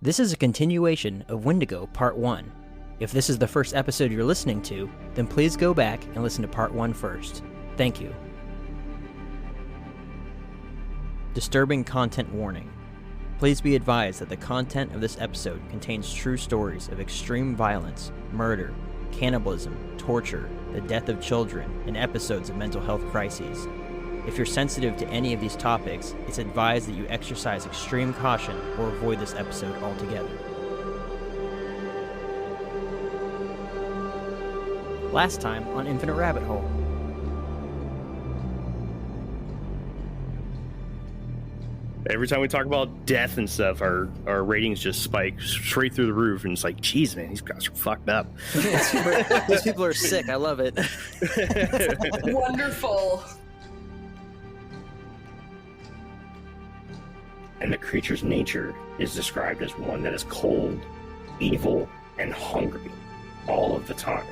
This is a continuation of Wendigo Part 1. If this is the first episode you're listening to, then please go back and listen to Part 1 first. Thank you. Disturbing content warning. Please be advised that the content of this episode contains true stories of extreme violence, murder, cannibalism, torture, the death of children, and episodes of mental health crises. If you're sensitive to any of these topics, it's advised that you exercise extreme caution or avoid this episode altogether. Last time on Infinite Rabbit Hole. Every time we talk about death and stuff, our ratings just spike straight through the roof, and it's like, geez, man, these guys are fucked up. These people are sick. I love it. Wonderful. And the creature's nature is described as one that is cold, evil, and hungry all of the time.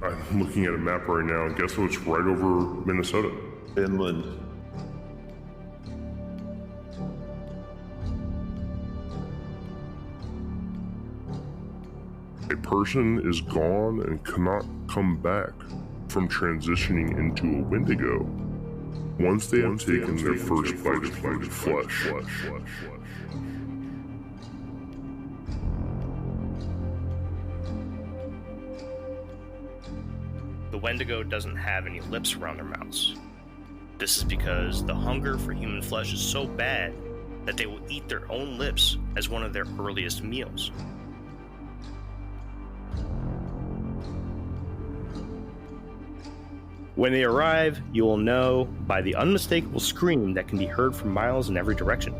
I'm looking at a map right now, and guess what's right over Minnesota? Inland. A person is gone and cannot come back from transitioning into a Wendigo once they have taken their first bite of human flesh. The Wendigo doesn't have any lips around their mouths. This is because the hunger for human flesh is so bad that they will eat their own lips as one of their earliest meals. When they arrive, you will know by the unmistakable scream that can be heard from miles in every direction.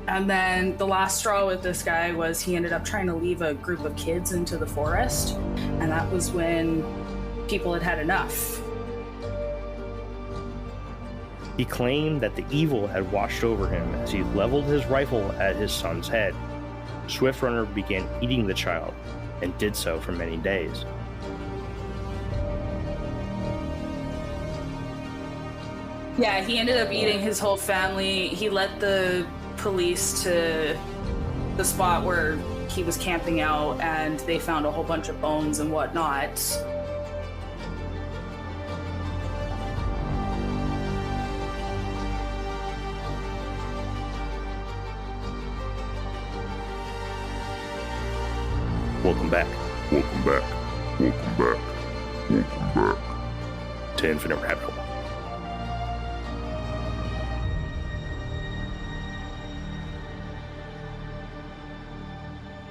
And then the last straw with this guy was he ended up trying to leave a group of kids into the forest. And that was when people had had enough. He claimed that the evil had washed over him as he leveled his rifle at his son's head. Swift Runner began eating the child, and did so for many days. Yeah, he ended up eating his whole family. He led the police to the spot where he was camping out, and they found a whole bunch of bones and whatnot. Welcome back Welcome back. Welcome back. Welcome back. to Infinite Rabbit Hole.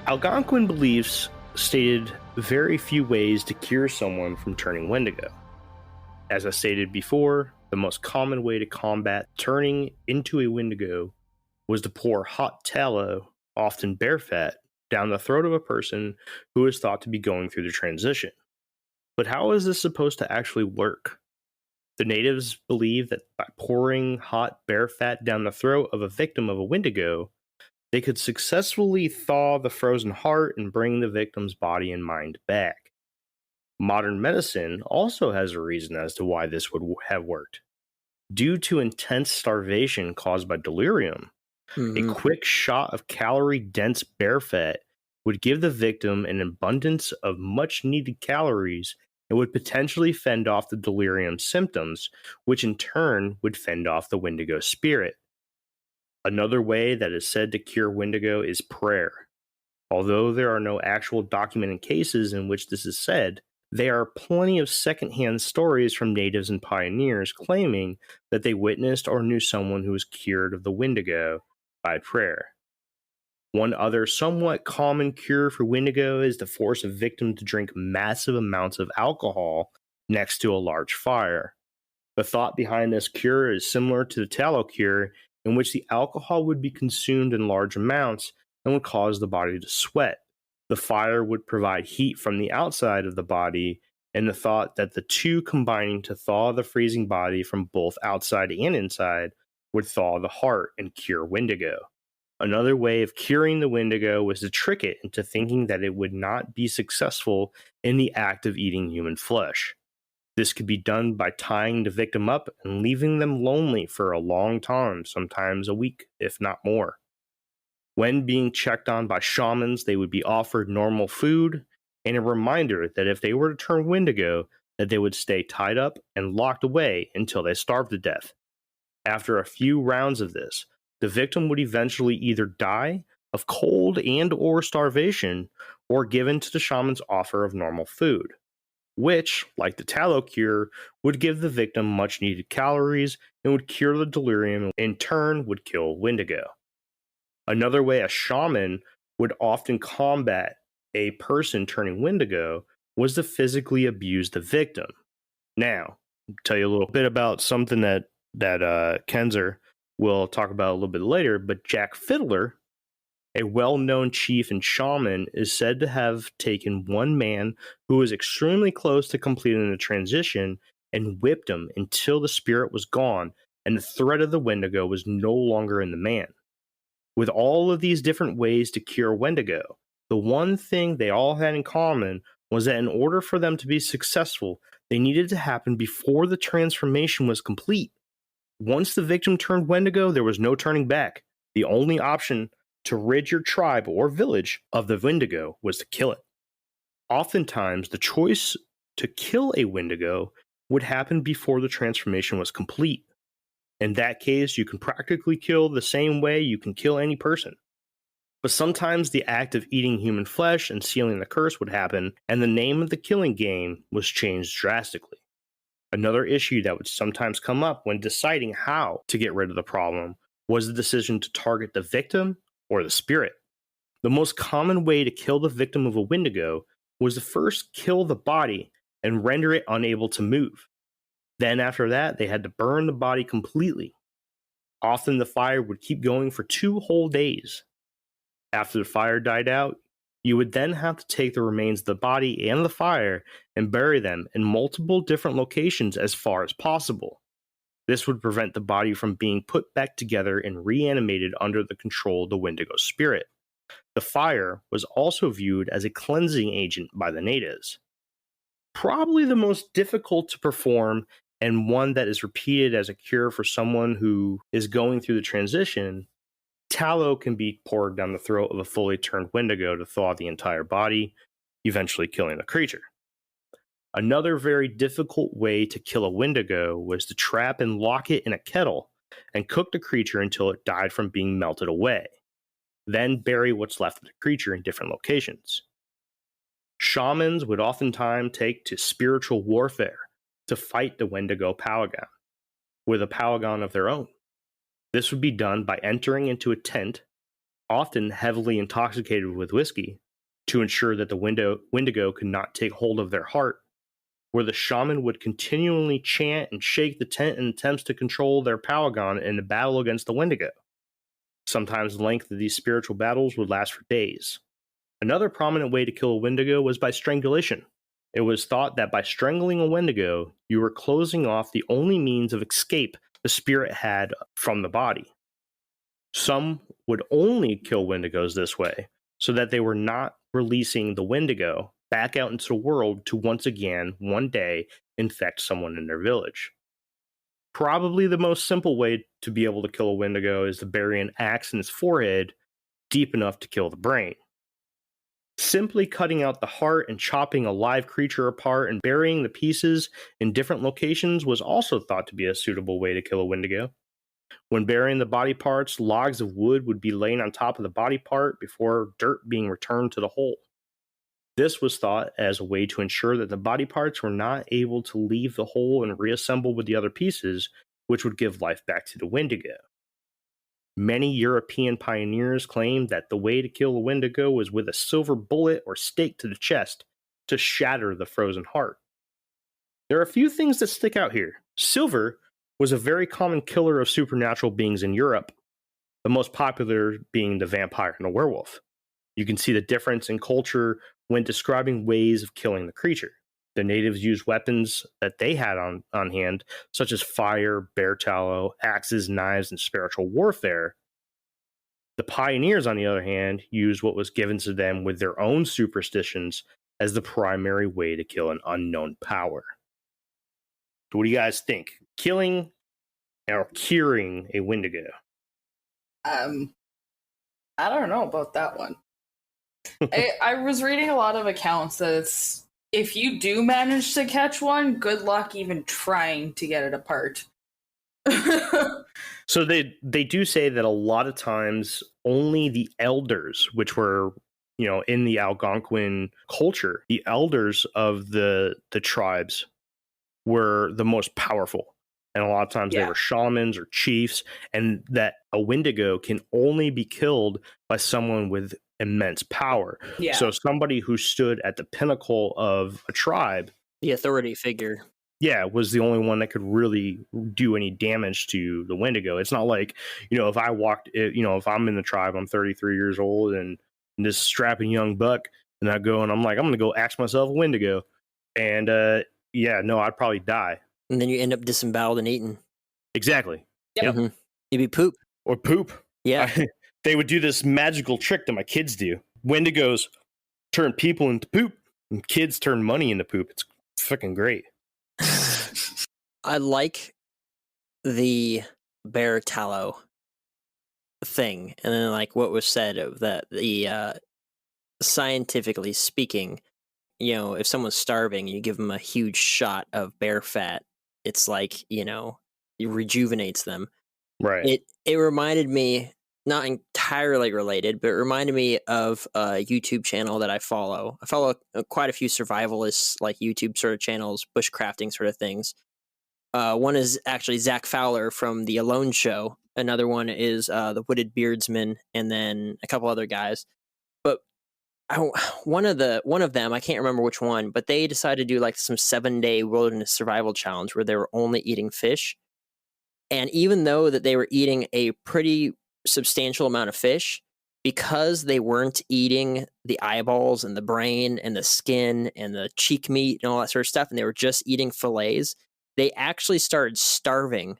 Algonquin beliefs stated very few ways to cure someone from turning Wendigo. As I stated before, the most common way to combat turning into a Wendigo was to pour hot tallow, often bear fat, down the throat of a person who is thought to be going through the transition. But how is this supposed to actually work? The natives believed that by pouring hot bear fat down the throat of a victim of a Wendigo, they could successfully thaw the frozen heart and bring the victim's body and mind back. Modern medicine also has a reason as to why this would have worked. Due to intense starvation caused by delirium, a quick shot of calorie-dense bear fat would give the victim an abundance of much-needed calories and would potentially fend off the delirium symptoms, which in turn would fend off the Wendigo spirit. Another way that is said to cure Wendigo is prayer. Although there are no actual documented cases in which this is said, there are plenty of secondhand stories from natives and pioneers claiming that they witnessed or knew someone who was cured of the Wendigo by prayer. One other somewhat common cure for Wendigo is to force a victim to drink massive amounts of alcohol next to a large fire. The thought behind this cure is similar to the tallow cure, in which the alcohol would be consumed in large amounts and would cause the body to sweat. The fire would provide heat from the outside of the body, and the thought that the two combining to thaw the freezing body from both outside and inside would thaw the heart and cure Wendigo. Another way of curing the Wendigo was to trick it into thinking that it would not be successful in the act of eating human flesh. This could be done by tying the victim up and leaving them lonely for a long time, sometimes a week, if not more. When being checked on by shamans, they would be offered normal food and a reminder that if they were to turn Wendigo, that they would stay tied up and locked away until they starved to death. After a few rounds of this, the victim would eventually either die of cold and or starvation or given to the shaman's offer of normal food, which, like the tallow cure, would give the victim much needed calories and would cure the delirium and in turn would kill Wendigo. Another way a shaman would often combat a person turning Wendigo was to physically abuse the victim. Now, I'll tell you a little bit about something that Kenzar will talk about a little bit later, but Jack Fiddler, a well-known chief and shaman, is said to have taken one man who was extremely close to completing the transition and whipped him until the spirit was gone and the threat of the Wendigo was no longer in the man. With all of these different ways to cure Wendigo, the one thing they all had in common was that in order for them to be successful, they needed to happen before the transformation was complete. Once the victim turned Wendigo, there was no turning back. The only option to rid your tribe or village of the Wendigo was to kill it. Oftentimes, the choice to kill a Wendigo would happen before the transformation was complete. In that case, you can practically kill the same way you can kill any person. But sometimes the act of eating human flesh and sealing the curse would happen, and the name of the killing game was changed drastically. Another issue that would sometimes come up when deciding how to get rid of the problem was the decision to target the victim or the spirit. The most common way to kill the victim of a Wendigo was to first kill the body and render it unable to move. Then after that, they had to burn the body completely. Often the fire would keep going for 2 whole days. After the fire died out, you would then have to take the remains of the body and the fire and bury them in multiple different locations as far as possible. This would prevent the body from being put back together and reanimated under the control of the Wendigo spirit. The fire was also viewed as a cleansing agent by the natives. Probably the most difficult to perform and one that is repeated as a cure for someone who is going through the transition, tallow can be poured down the throat of a fully turned Wendigo to thaw the entire body, eventually killing the creature. Another very difficult way to kill a Wendigo was to trap and lock it in a kettle and cook the creature until it died from being melted away. Then bury what's left of the creature in different locations. Shamans would oftentimes take to spiritual warfare to fight the Wendigo Paragon with a Paragon of their own. This would be done by entering into a tent, often heavily intoxicated with whiskey, to ensure that the Wendigo could not take hold of their heart, where the shaman would continually chant and shake the tent in attempts to control their Paragon in a battle against the Wendigo. Sometimes the length of these spiritual battles would last for days. Another prominent way to kill a Wendigo was by strangulation. It was thought that by strangling a Wendigo, you were closing off the only means of escape the spirit had from the body. Some would only kill Wendigos this way, so that they were not releasing the Wendigo back out into the world to once again, one day, infect someone in their village. Probably the most simple way to be able to kill a Wendigo is to bury an axe in its forehead deep enough to kill the brain. Simply cutting out the heart and chopping a live creature apart and burying the pieces in different locations was also thought to be a suitable way to kill a Wendigo. When burying the body parts, logs of wood would be laid on top of the body part before dirt being returned to the hole. This was thought as a way to ensure that the body parts were not able to leave the hole and reassemble with the other pieces, which would give life back to the Wendigo. Many European pioneers claimed that the way to kill a Wendigo was with a silver bullet or stake to the chest to shatter the frozen heart. There are a few things that stick out here. Silver was a very common killer of supernatural beings in Europe, the most popular being the vampire and the werewolf. You can see the difference in culture when describing ways of killing the creature. The natives used weapons that they had on hand, such as fire, bear tallow, axes, knives, and spiritual warfare. The pioneers, on the other hand, used what was given to them with their own superstitions as the primary way to kill an unknown power. So what do you guys think? Killing or curing a Wendigo? I don't know about that one. I was reading a lot of accounts that it's, if you do manage to catch one, good luck even trying to get it apart. So they do say that a lot of times only the elders, which were, in the Algonquin culture, the elders of the tribes were the most powerful. And a lot of times they were shamans or chiefs, and that a Wendigo can only be killed by someone with immense power. Yeah. So somebody who stood at the pinnacle of a tribe, The authority figure. yeah, was the only one that could really do any damage to the Wendigo. It's not like, if I walked, if I'm in the tribe, I'm 33 years old and this strapping young buck, and I go and I'm like, I'm going to go axe myself a Wendigo. And I'd probably die. And then you end up disemboweled and eaten. Exactly. Yep. Yep. Mm-hmm. You'd be poop. Or poop. Yeah. They would do this magical trick that my kids do. Wendigos turn people into poop, and kids turn money into poop. It's freaking great. I like the bear tallow thing, and then like what was said of that. The scientifically speaking, if someone's starving, you give them a huge shot of bear fat. It's like it rejuvenates them. Right. It reminded me, not entirely related, but it reminded me of a YouTube channel that I follow. I follow quite a few survivalist like YouTube sort of channels, bushcrafting sort of things. One is actually Zach Fowler from the Alone Show. Another one is the Wooded Beardsman, and then a couple other guys. But one of them, I can't remember which one, but they decided to do like some 7-day wilderness survival challenge where they were only eating fish. And even though that they were eating a pretty substantial amount of fish, because they weren't eating the eyeballs and the brain and the skin and the cheek meat and all that sort of stuff, and they were just eating fillets, they actually started starving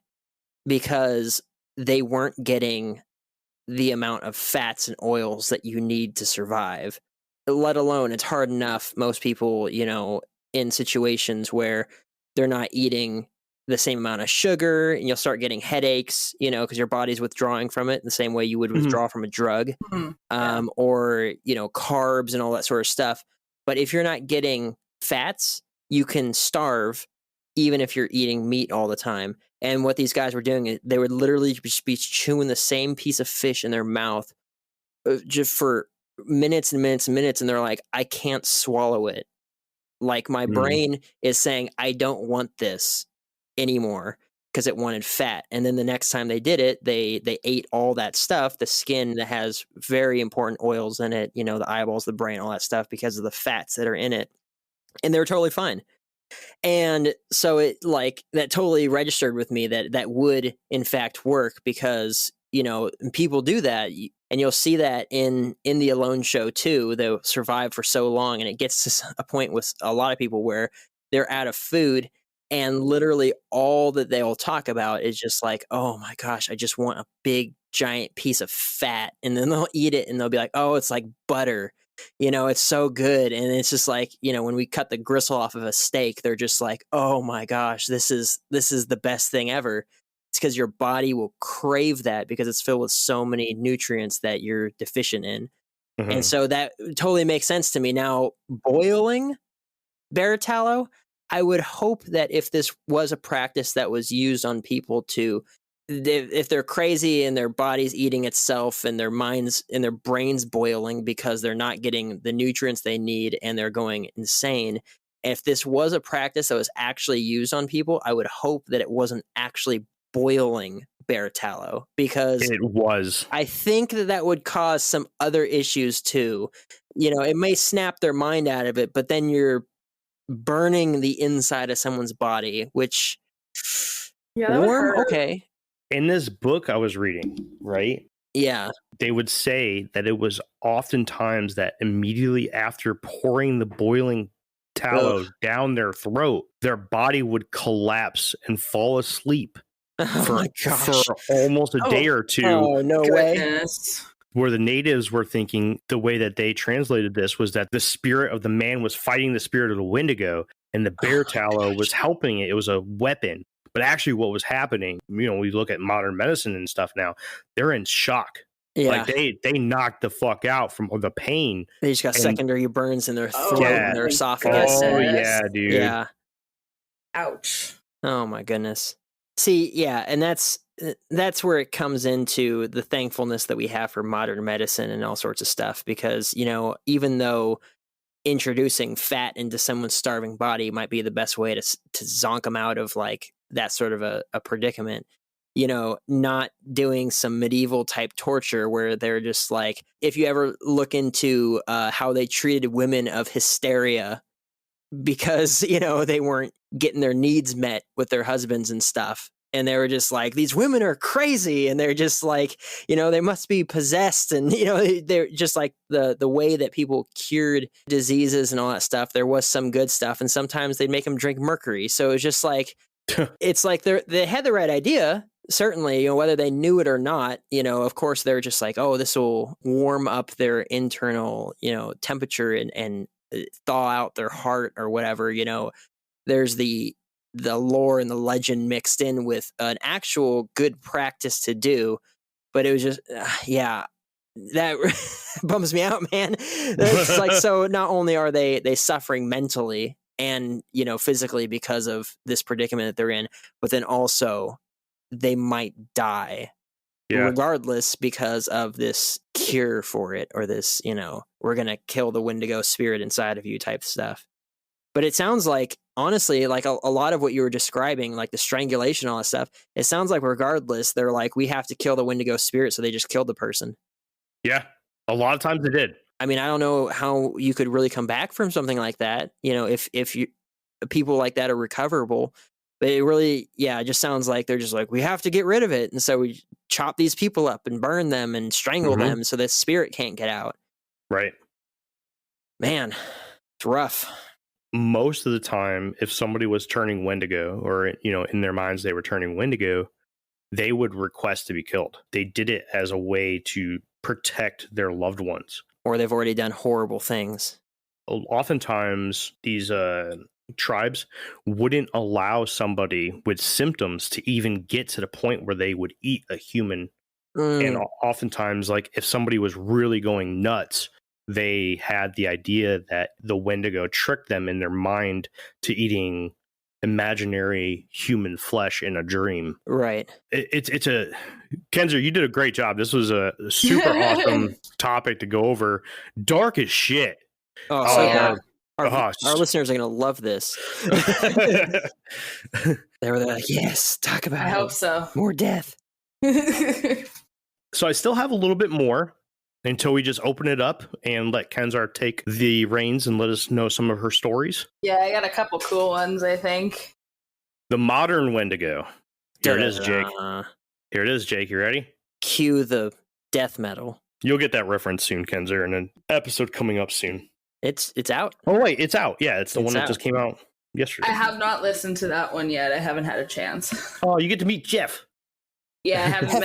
because they weren't getting the amount of fats and oils that you need to survive. Let alone, it's hard enough, most people, in situations where they're not eating the same amount of sugar, and you'll start getting headaches, because your body's withdrawing from it in the same way you would withdraw from a drug, or, carbs and all that sort of stuff. But if you're not getting fats, you can starve even if you're eating meat all the time. And what these guys were doing, they would literally just be chewing the same piece of fish in their mouth just for minutes and minutes and minutes. And they're like, I can't swallow it. Like my brain is saying, I don't want this anymore, because it wanted fat. And then the next time they did it, they ate all that stuff, the skin that has very important oils in it, the eyeballs, the brain, all that stuff, because of the fats that are in it. And they were totally fine. And so it like that totally registered with me that would in fact work, because people do that, and you'll see that in the Alone Show too. They'll survive for so long, and it gets to a point with a lot of people where they're out of food, and literally all that they'll talk about is just like, oh my gosh, I just want a big giant piece of fat. And then they'll eat it and they'll be like, oh, it's like butter. It's so good. And it's just like, when we cut the gristle off of a steak, they're just like, oh my gosh, this is the best thing ever. It's because your body will crave that, because it's filled with so many nutrients that you're deficient in. Mm-hmm. And so that totally makes sense to me. Now, boiling bear tallow, I would hope that if this was a practice that was used on people if they're crazy and their body's eating itself and their minds and their brains boiling because they're not getting the nutrients they need and they're going insane, if this was a practice that was actually used on people, I would hope that it wasn't actually boiling bear tallow, because it was. I think that would cause some other issues too. It may snap their mind out of it, but then you're burning the inside of someone's body, which warm, okay. In this book I was reading, right? Yeah. They would say that it was oftentimes that immediately after pouring the boiling tallow down their throat, their body would collapse and fall asleep for almost a day or two. Oh, no way. where the natives were thinking the way that they translated this was that the spirit of the man was fighting the spirit of the Wendigo, and the bear tallow was helping it. It was a weapon. But actually what was happening, we look at modern medicine and stuff now, they're in shock. Yeah. Like they knocked the fuck out from the pain. They just got secondary burns in their throat and their esophagus. Oh, yeah, dude. Yeah. Ouch. Oh my goodness. See, yeah, and that's where it comes into the thankfulness that we have for modern medicine and all sorts of stuff, because, even though introducing fat into someone's starving body might be the best way to zonk them out of like that sort of a predicament, not doing some medieval type torture where they're just like, if you ever look into how they treated women of hysteria because, they weren't getting their needs met with their husbands and stuff. And they were just like, these women are crazy. And they're just like, they must be possessed. And, they're just like the way that people cured diseases and all that stuff. There was some good stuff. And sometimes they'd make them drink mercury. So it's just like, it's like they had the right idea. Certainly, whether they knew it or not, of course, they're just like, oh, this will warm up their internal, temperature and thaw out their heart or whatever. There's the lore and the legend mixed in with an actual good practice to do, but it was just that bums me out, man. It's like, so not only are they suffering mentally and physically because of this predicament that they're in, but then also they might die regardless because of this cure for it, or this we're gonna kill the Wendigo spirit inside of you type stuff. But it sounds like, honestly, like a lot of what you were describing, like the strangulation, all that stuff, it sounds like regardless, they're like, we have to kill the Wendigo spirit, so they just killed the person. Yeah, a lot of times they did. I mean, I don't know how you could really come back from something like that, if you people like that are recoverable. But it really, it just sounds like they're just like, we have to get rid of it. And so we chop these people up and burn them and strangle them so the spirit can't get out. Right. Man, it's rough. Most of the time, if somebody was turning Wendigo, or in their minds they were turning Wendigo, they would request to be killed. They did it as a way to protect their loved ones, or they've already done horrible things. Oftentimes these tribes wouldn't allow somebody with symptoms to even get to the point where they would eat a human. And oftentimes, like, if somebody was really going nuts, they had the idea that the Wendigo tricked them in their mind to eating imaginary human flesh in a dream. Right. It's a Kenzar, you did a great job. This was a super awesome topic to go over. Dark as shit. Oh, so yeah. Our listeners are going to love this. They were like, yes, talk about it. I hope so. More death. So I still have a little bit more until we just open it up and let Kenzar take the reins and let us know some of her stories. Yeah, I got a couple cool ones, I think. The modern Wendigo. Here it is, Jake. Here it is, Jake. You ready? Cue the death metal. You'll get that reference soon, Kenzar, in an episode coming up soon. It's out. Oh, wait, it's out. Yeah, it's the one that just came out yesterday. I have not listened to that one yet. I haven't had a chance. Oh, you get to meet Jeff. Yeah, I haven't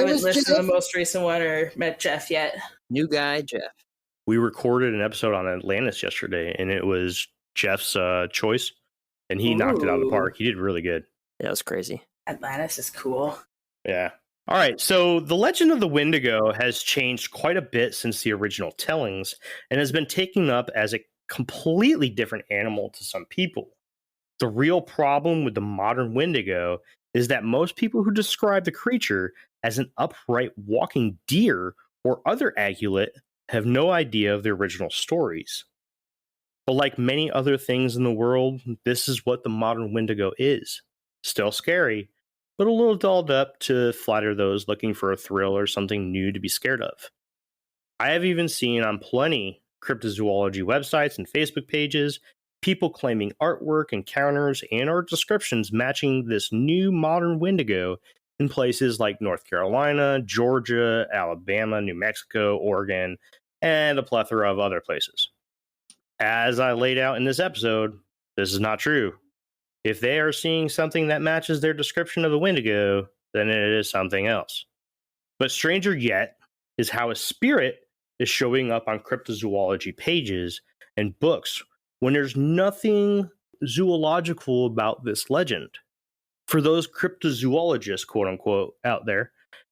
listened to the most recent one or met Jeff yet. New guy, Jeff. We recorded an episode on Atlantis yesterday, and it was Jeff's choice, and he knocked it out of the park. He did really good. That was crazy. Atlantis is cool. Yeah. All right, so the legend of the Wendigo has changed quite a bit since the original tellings and has been taken up as a completely different animal to some people. The real problem with the modern Wendigo is that most people who describe the creature as an upright walking deer or other agulate have no idea of the original stories. But like many other things in the world, this is what the modern Wendigo is. Still scary, but a little dolled up to flatter those looking for a thrill or something new to be scared of. I have even seen on plenty cryptozoology websites and Facebook pages people claiming artwork, encounters, and or descriptions matching this new modern Wendigo in places like North Carolina, Georgia, Alabama, New Mexico, Oregon, and a plethora of other places. As I laid out in this episode, this is not true. If they are seeing something that matches their description of the Wendigo, then it is something else. But stranger yet, is how a spirit is showing up on cryptozoology pages and books when there's nothing zoological about this legend. For those cryptozoologists, quote unquote, out there,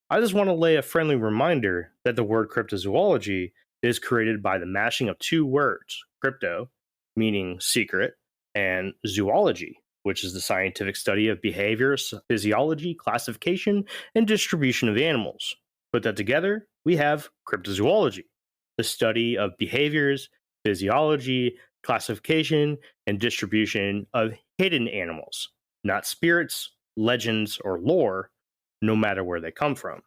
I just want to lay a friendly reminder that the word cryptozoology is created by the mashing of two words, crypto, meaning secret, and zoology, which is the scientific study of behavior, physiology, classification, and distribution of animals. Put that together, we have cryptozoology, the study of behaviors, physiology, classification, and distribution of hidden animals, not spirits, legends, or lore, no matter where they come from.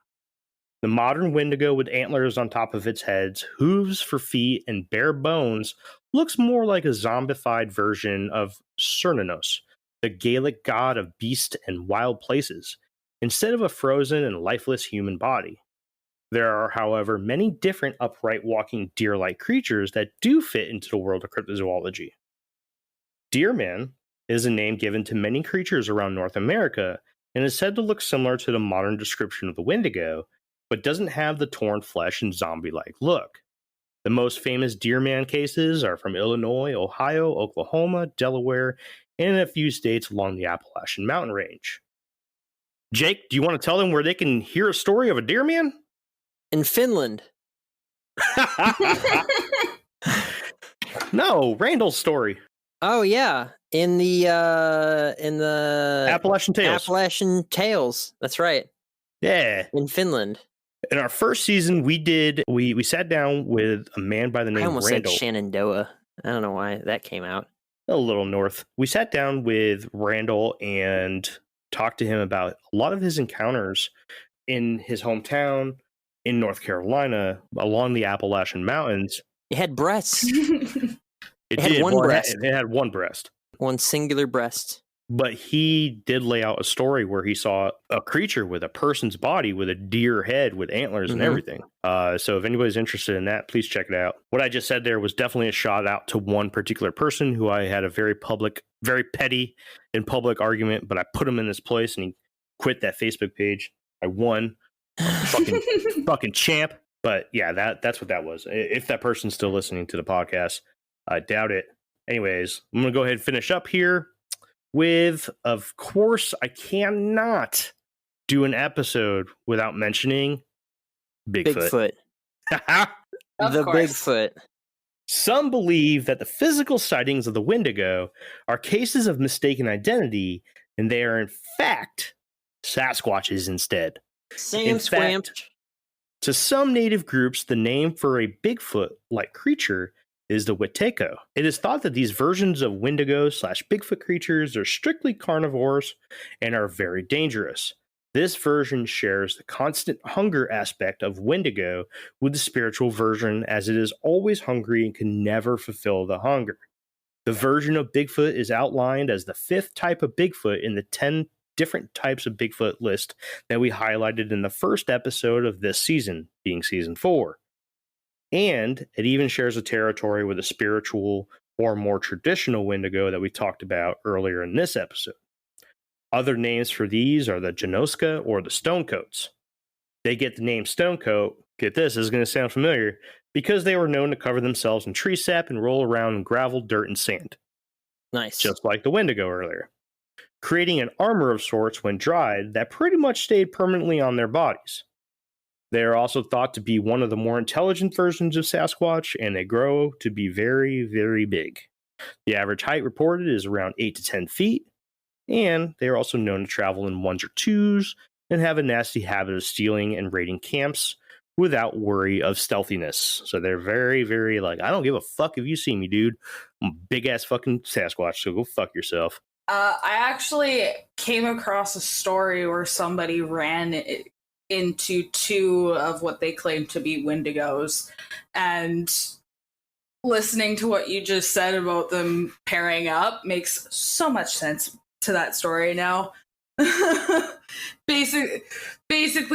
The modern Wendigo with antlers on top of its head, hooves for feet, and bare bones looks more like a zombified version of Cernunnos, the Gaelic god of beasts and wild places, instead of a frozen and lifeless human body. There are, however, many different upright walking deer-like creatures that do fit into the world of cryptozoology. Deerman is a name given to many creatures around North America and is said to look similar to the modern description of the Wendigo, but doesn't have the torn flesh and zombie-like look. The most famous Deerman cases are from Illinois, Ohio, Oklahoma, Delaware, and in a few states along the Appalachian mountain range. Jake, do you want to tell them where they can hear a story of a Deerman? In Finland. No, Randall's story. Oh yeah, in the Appalachian Tales. Appalachian Tales. That's right. Yeah. In Finland. In our first season, we sat down with a man by the name I of almost Randall. said Shenandoah. I don't know why that came out. A little north. We sat down with Randall and talked to him about a lot of his encounters in his hometown in North Carolina along the Appalachian Mountains. It had breasts. It had did. one breast. It had one breast. One singular breast. But he did lay out a story where he saw a creature with a person's body with a deer head with antlers and everything. So if anybody's interested in that, please check it out. What I just said there was definitely a shout out to one particular person who I had a very petty and public argument, but I put him in his place and he quit that Facebook page. I won. fucking champ. But yeah, that's what that was. If that person's still listening to the podcast, I doubt it. Anyways, I'm going to go ahead and finish up here with, of course, I cannot do an episode without mentioning Bigfoot. The Bigfoot. Some believe that the physical sightings of the Wendigo are cases of mistaken identity, and they are in fact Sasquatches instead. In fact, to some native groups, the name for a Bigfoot-like creature is the Weteko. It is thought that these versions of Wendigo/Bigfoot creatures are strictly carnivores and are very dangerous. This version shares the constant hunger aspect of Wendigo with the spiritual version, as it is always hungry and can never fulfill the hunger. The version of Bigfoot is outlined as the 5th type of Bigfoot in the 10 different types of Bigfoot list that we highlighted in the first episode of this season, being season 4. And it even shares a territory with a spiritual or more traditional Wendigo that we talked about earlier in this episode. Other names for these are the Janoska or the Stonecoats. They get the name Stonecoat, get this, is going to sound familiar, because they were known to cover themselves in tree sap and roll around in gravel, dirt, and sand. Nice. Just like the Wendigo earlier. Creating an armor of sorts when dried that pretty much stayed permanently on their bodies. They are also thought to be one of the more intelligent versions of Sasquatch, and they grow to be very, very big. The average height reported is around 8 to 10 feet, and they are also known to travel in 1s or 2s and have a nasty habit of stealing and raiding camps without worry of stealthiness. So they're very, very like, I don't give a fuck if you see me, dude. I'm a big-ass fucking Sasquatch, so go fuck yourself. I actually came across a story where somebody ran into 2 of what they claim to be Wendigos, and listening to what you just said about them pairing up makes so much sense to that story now. Basically,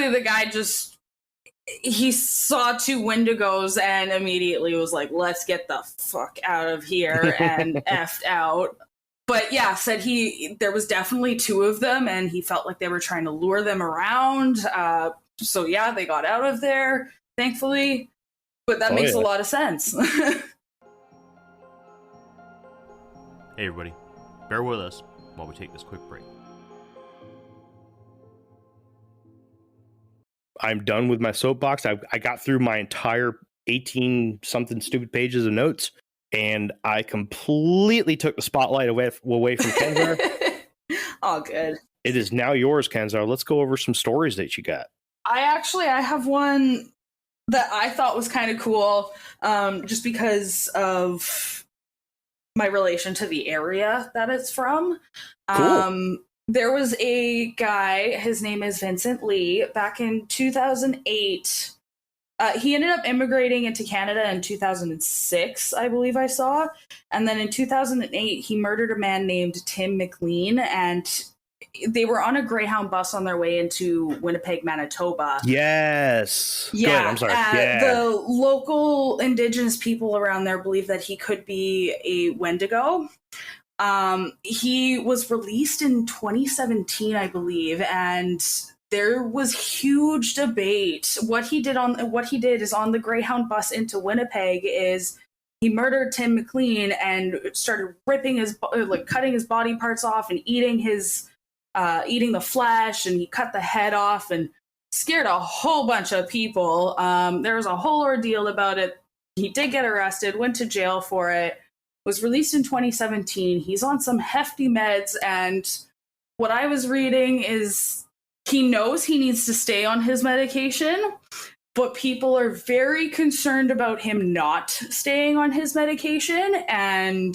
the guy he saw 2 Wendigos and immediately was like, let's get the fuck out of here, and effed out. But yeah, said there was definitely 2 of them, and he felt like they were trying to lure them around. So yeah, they got out of there. thankfully, but that makes a lot of sense. Hey everybody, bear with us while we take this quick break. I'm done with my soapbox. I got through my entire 18 something stupid pages of notes, and I completely took the spotlight away from Kenzar. All good. It is now yours, Kenzar. Let's go over some stories that you got. I have one that I thought was kind of cool, just because of my relation to the area that it's from. Cool. There was a guy, his name is Vincent Lee, back in 2008. He ended up immigrating into Canada in 2006, I believe I saw. And then in 2008, he murdered a man named Tim McLean, and they were on a Greyhound bus on their way into Winnipeg, Manitoba. Yes. Yeah. Good, I'm sorry. The local Indigenous people around there believe that he could be a Wendigo. He was released in 2017, I believe, and there was huge debate. What he did is on the Greyhound bus into Winnipeg is he murdered Tim McLean and started ripping cutting his body parts off and eating the flesh, and he cut the head off and scared a whole bunch of people. There was a whole ordeal about it. He did get arrested, went to jail for it, was released in 2017. He's on some hefty meds, and what I was reading is he knows he needs to stay on his medication, but people are very concerned about him not staying on his medication, and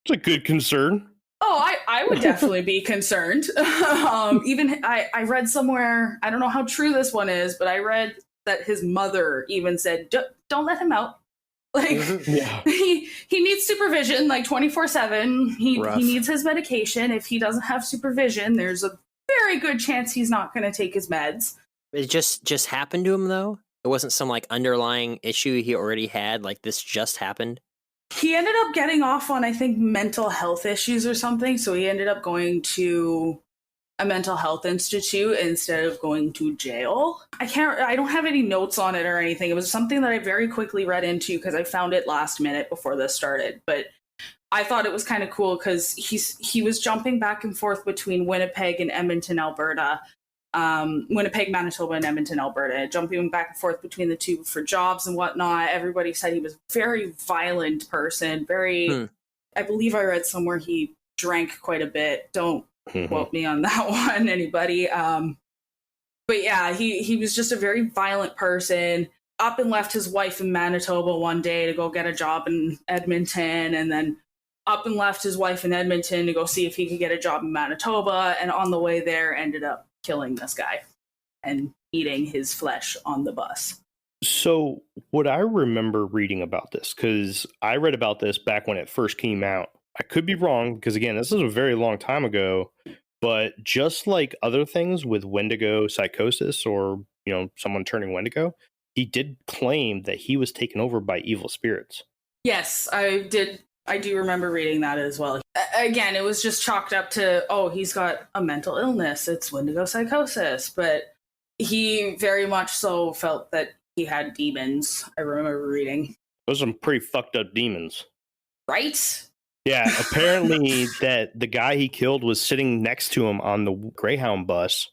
It's a good concern. Oh, I would definitely be concerned. Even I read somewhere, I don't know how true this one is, but I read that his mother even said, don't let him out. Like, Yeah. he needs supervision, like 24/7. He needs his medication. If he doesn't have supervision, there's a very good chance he's not going to take his meds. It just happened to him, though? It wasn't some, like, underlying issue he already had? Like, this just happened? He ended up getting off on, I think, mental health issues or something, so he ended up going to a mental health institute instead of going to jail. I don't have any notes on it or anything. It was something that I very quickly read into because I found it last minute before this started, but I thought it was kind of cool because he was jumping back and forth between Winnipeg and Edmonton, Alberta. Winnipeg, Manitoba, and Edmonton, Alberta, jumping back and forth between the two for jobs and whatnot. Everybody said he was a very violent person. I believe I read somewhere he drank quite a bit. Don't quote me on that one, anybody. But yeah, he was just a very violent person. Up and left his wife in Manitoba one day to go get a job in Edmonton, and then up and left his wife in Edmonton to go see if he could get a job in Manitoba, and on the way there ended up killing this guy and eating his flesh on the bus. So what I remember reading about this, because I read about this back when it first came out. I could be wrong, because again, this is a very long time ago, but just like other things with Wendigo psychosis or, someone turning Wendigo, he did claim that he was taken over by evil spirits. Yes, I do remember reading that as well. Again, it was just chalked up to, he's got a mental illness. It's Wendigo psychosis. But he very much so felt that he had demons. I remember reading. Those are some pretty fucked up demons. Right? Yeah, apparently that the guy he killed was sitting next to him on the Greyhound bus.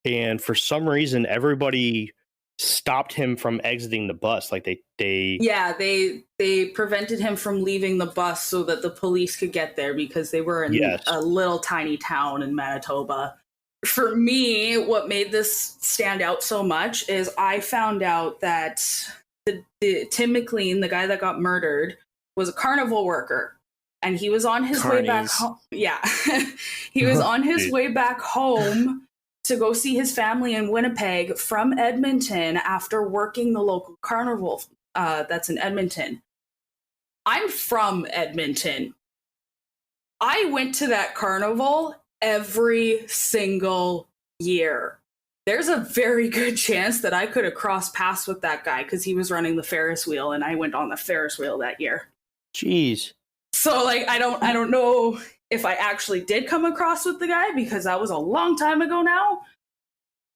And for some reason, everybody stopped him from exiting the bus. Like they prevented him from leaving the bus so that the police could get there because they were in a little tiny town in Manitoba. For me, what made this stand out so much is I found out that the Tim McLean, the guy that got murdered, was a carnival worker, and he was on his way back home. Yeah, he was on his way back home to go see his family in Winnipeg from Edmonton after working the local carnival that's in Edmonton. I'm from Edmonton. I went to that carnival every single year. There's a very good chance that I could have crossed paths with that guy because he was running the Ferris wheel and I went on the Ferris wheel that year. Jeez. So I don't know if I actually did come across with the guy because that was a long time ago now.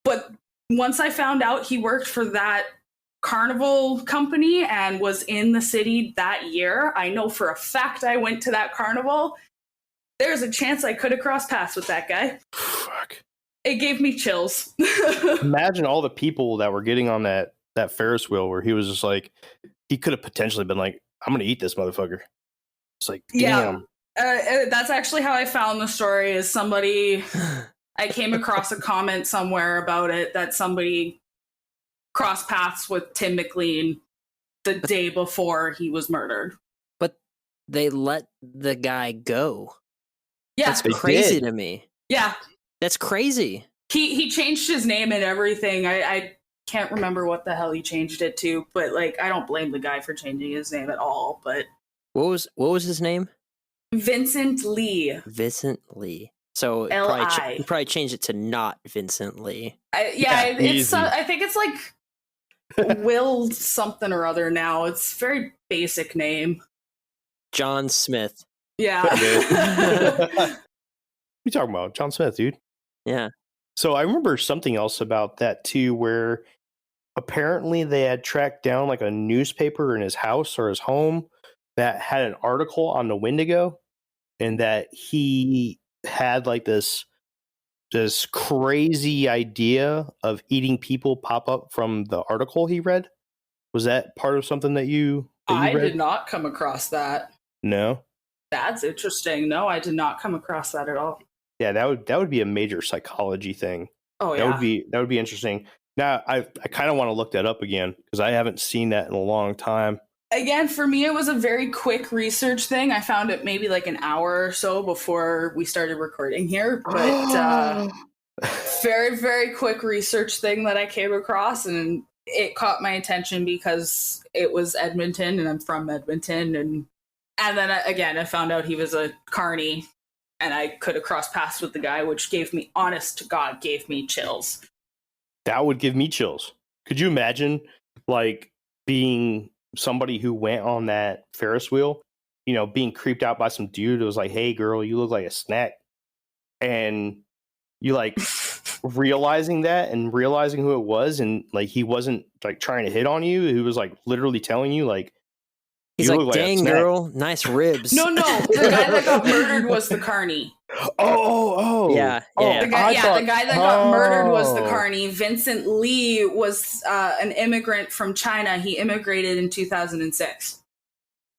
But once I found out he worked for that carnival company and was in the city that year, I know for a fact I went to that carnival. There's a chance I could have crossed paths with that guy. Fuck. It gave me chills. Imagine all the people that were getting on that Ferris wheel where he was just like, he could have potentially been like, I'm going to eat this motherfucker. It's like, damn. Yeah. That's actually how I found the story, is somebody, I came across a comment somewhere about it that somebody crossed paths with Tim McLean the day before he was murdered. But they let the guy go. Yeah. That's crazy to me. Yeah. That's crazy. He changed his name and everything. I can't remember what the hell he changed it to, but like, I don't blame the guy for changing his name at all. But what was his name? Vincent Lee. Vincent Lee. So he probably changed it to not Vincent Lee. It's I think it's like Will something or other now. It's a very basic name. John Smith. Yeah. What you talking about? John Smith, dude. Yeah. So I remember something else about that too, where apparently they had tracked down like a newspaper in his house or his home that had an article on the Wendigo, and that he had like this crazy idea of eating people pop up from the article he read. Was that part of something that you I read? did not come across that. No. That's interesting. No, I did not come across that at all. Yeah, that would be a major psychology thing. Oh yeah. That would be interesting. Now I kind of want to look that up again because I haven't seen that in a long time. Again, for me, it was a very quick research thing. I found it maybe like an hour or so before we started recording here, but very, very quick research thing that I came across, and it caught my attention because it was Edmonton, and I'm from Edmonton, and then again, I found out he was a carny, and I could have crossed paths with the guy, which gave me, honest to God, gave me chills. That would give me chills. Could you imagine, like, being somebody who went on that Ferris wheel, you know, being creeped out by some dude who was like, hey girl, you look like a snack, and you like realizing that and realizing who it was, and like he wasn't like trying to hit on you, he was like literally telling you like, he's like, dang girl, nice ribs. No, the guy that got murdered was the carny. Yeah. The guy that got murdered was the carny. Vincent Lee was an immigrant from China. He immigrated in 2006.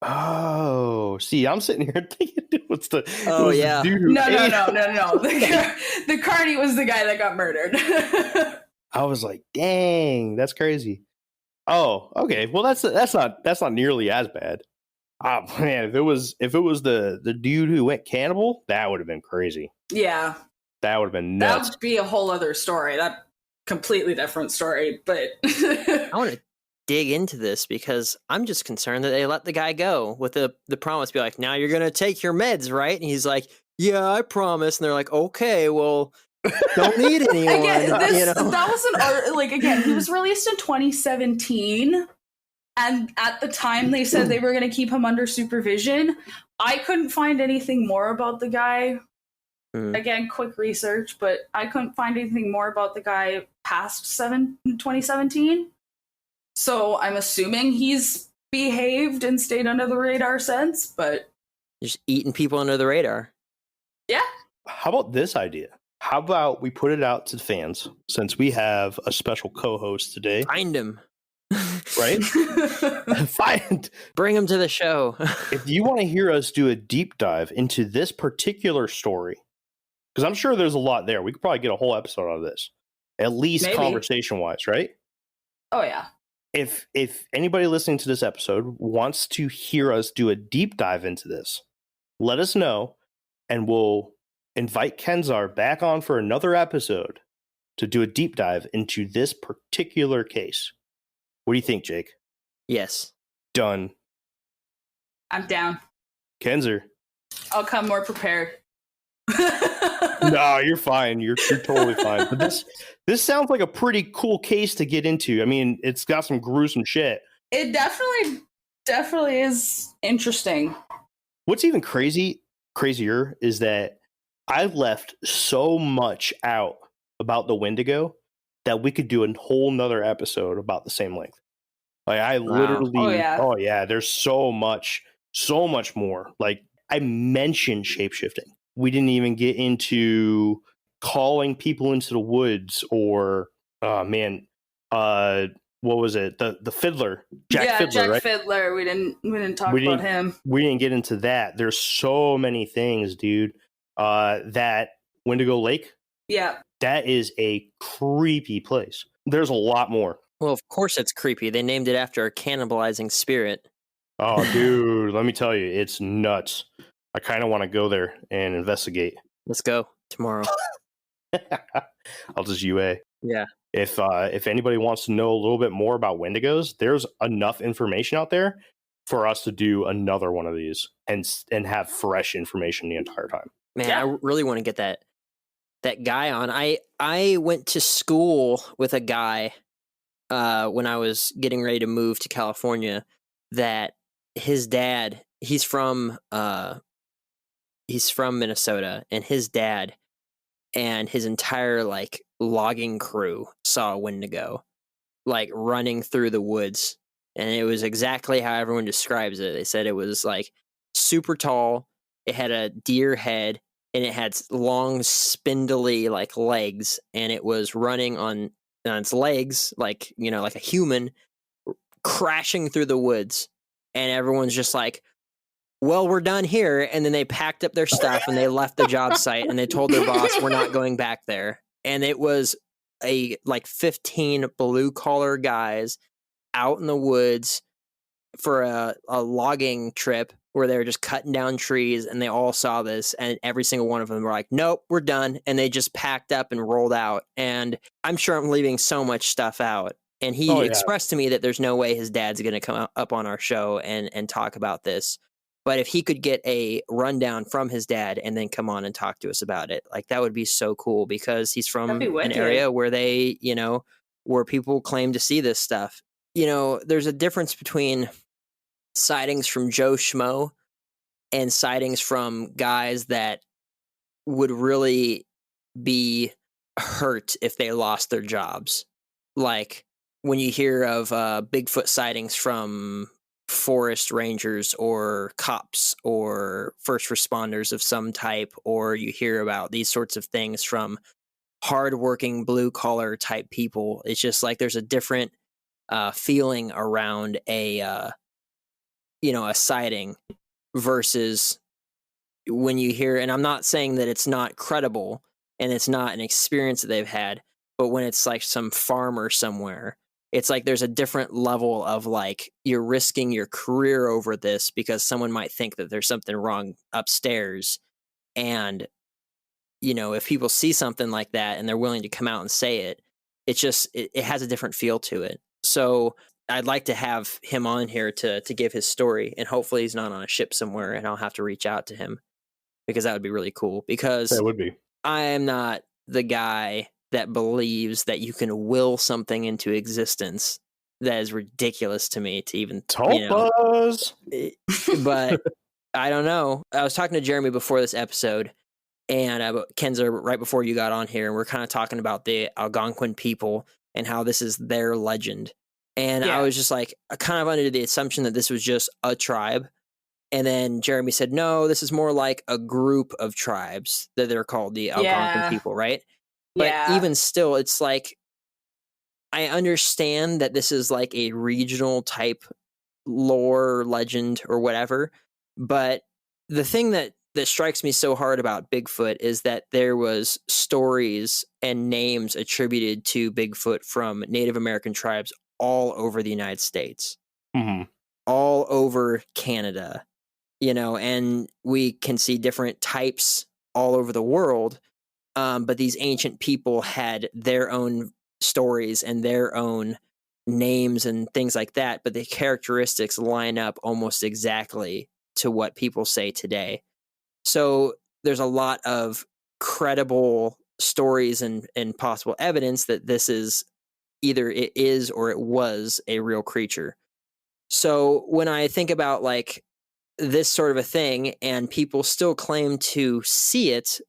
Oh, see, I'm sitting here thinking what's the yeah. the dude No. The carny was the guy that got murdered. I was like, dang, that's crazy. Oh, okay. Well, that's not nearly as bad. Oh man, if it was the dude who went cannibal, that would have been crazy. Yeah. That would have been nuts. That would be a whole other story. That completely different story, but I want to dig into this because I'm just concerned that they let the guy go with the promise, be like, now you're going to take your meds, right? And he's like, yeah, I promise. And they're like, okay, well, don't need anyone. Again, that was an art, like, again, he was released in 2017. And at the time, they said they were going to keep him under supervision. I couldn't find anything more about the guy. Again, quick research, but I couldn't find anything more about the guy past 2017. So I'm assuming he's behaved and stayed under the radar since, but... Just eating people under the radar. Yeah. How about this idea? How about we put it out to the fans, since we have a special co-host today? Find him. Right? Bring him to the show. If you want to hear us do a deep dive into this particular story, because I'm sure there's a lot there. We could probably get a whole episode out of this. At least conversation-wise, right? Oh, yeah. If anybody listening to this episode wants to hear us do a deep dive into this, let us know, and we'll invite Kenzar back on for another episode to do a deep dive into this particular case. What do you think, Jake? Yes. Done. I'm down. Kenzar. I'll come more prepared. No, you're fine. You're totally fine. But this sounds like a pretty cool case to get into. I mean, it's got some gruesome shit. It definitely is interesting. What's even crazier is that I left so much out about the Wendigo that we could do a whole nother episode about the same length. Like I literally, Oh, yeah. There's so much more. Like I mentioned shapeshifting. We didn't even get into calling people into the woods or, what was it? The fiddler, Jack Fiddler, Jack right? Fiddler. We didn't talk about him. We didn't get into that. There's so many things, dude. That Wendigo Lake. Yeah. That is a creepy place. There's a lot more. Well, of course it's creepy. They named it after a cannibalizing spirit. Oh, dude, let me tell you, it's nuts. I kind of want to go there and investigate. Let's go tomorrow. I'll just UA. Yeah. If anybody wants to know a little bit more about Wendigos, there's enough information out there for us to do another one of these and have fresh information the entire time. Man, I really want to get that guy on. I went to school with a guy when I was getting ready to move to California, that his dad, he's from Minnesota, and his dad and his entire like logging crew saw a Wendigo like running through the woods, and it was exactly how everyone describes it. They said it was like super tall, it had a deer head, and it had long spindly like legs, and it was running on its legs like, you know, like a human, crashing through the woods. And everyone's just like, well, we're done here. And then they packed up their stuff and they left the job site, and they told their boss, we're not going back there. And it was a like 15 blue collar guys out in the woods for a logging trip where they were just cutting down trees, and they all saw this, and every single one of them were like, nope, we're done. And they just packed up and rolled out. And I'm sure I'm leaving so much stuff out. And he expressed to me that there's no way his dad's going to come up on our show and talk about this. But if he could get a rundown from his dad and then come on and talk to us about it, like that would be so cool, because he's from an area where they, you know, where people claim to see this stuff. You know, there's a difference between sightings from Joe Schmo and sightings from guys that would really be hurt if they lost their jobs. Like when you hear of Bigfoot sightings from forest rangers or cops or first responders of some type, or you hear about these sorts of things from hardworking blue collar type people, it's just like there's a different feeling around a sighting versus when you hear, and I'm not saying that it's not credible and it's not an experience that they've had, but when it's like some farmer somewhere, it's like there's a different level of like you're risking your career over this because someone might think that there's something wrong upstairs. And, you know, if people see something like that and they're willing to come out and say it, it's just, it has a different feel to it. So I'd like to have him on here to give his story, and hopefully he's not on a ship somewhere and I'll have to reach out to him, because that would be really cool, because that would be. I am not the guy that believes that you can will something into existence. That is ridiculous to me to even us. But I don't know. I was talking to Jeremy before this episode, and Kenzar right before you got on here, and we're kind of talking about the Algonquin people and how this is their legend. And I was just like, kind of under the assumption that this was just a tribe. And then Jeremy said, no, this is more like a group of tribes that they're called the Algonquin people, right? But even still, it's like, I understand that this is like a regional type lore, legend, or whatever. But the thing that strikes me so hard about Bigfoot is that there was stories and names attributed to Bigfoot from Native American tribes all over the United States, all over Canada, you know, and we can see different types all over the world. But these ancient people had their own stories and their own names and things like that, but the characteristics line up almost exactly to what people say today. So there's a lot of credible stories and possible evidence that this is either it is or it was a real creature. So when I think about like this sort of a thing, and people still claim to see it,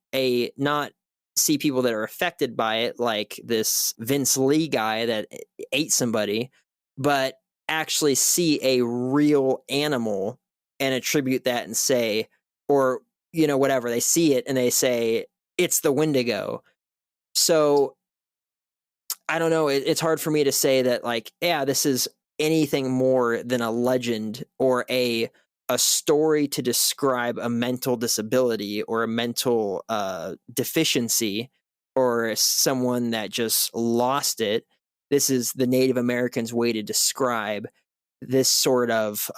not see people that are affected by it, like this Vince Lee guy that ate somebody, but actually see a real animal and attribute that and say, or, you know, whatever, they see it and they say, it's the Wendigo. So I don't know. It's hard for me to say that, like, yeah, this is anything more than a legend or a story to describe a mental disability or a mental deficiency or someone that just lost it. This is the Native Americans' way to describe this sort of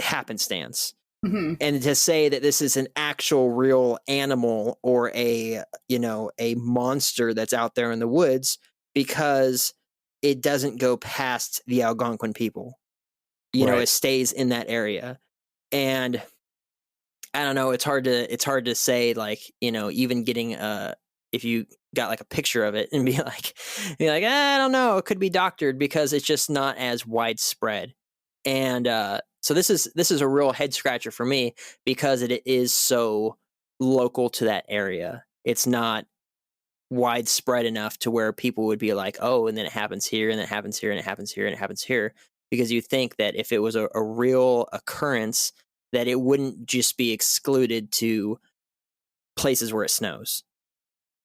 happenstance. Mhm. And to say that this is an actual real animal or a, you know, a monster that's out there in the woods, because it doesn't go past the Algonquin people. You know, Right. it stays in that area. And I don't know, it's hard to say, like, you know, even getting if you got like a picture of it and be like I don't know, it could be doctored because it's just not as widespread. And so this is a real head scratcher for me because it is so local to that area. It's not widespread enough to where people would be like, oh, and then it happens here, and it happens here, and it happens here, and it happens here. Because you think that if it was a real occurrence, that it wouldn't just be excluded to places where it snows.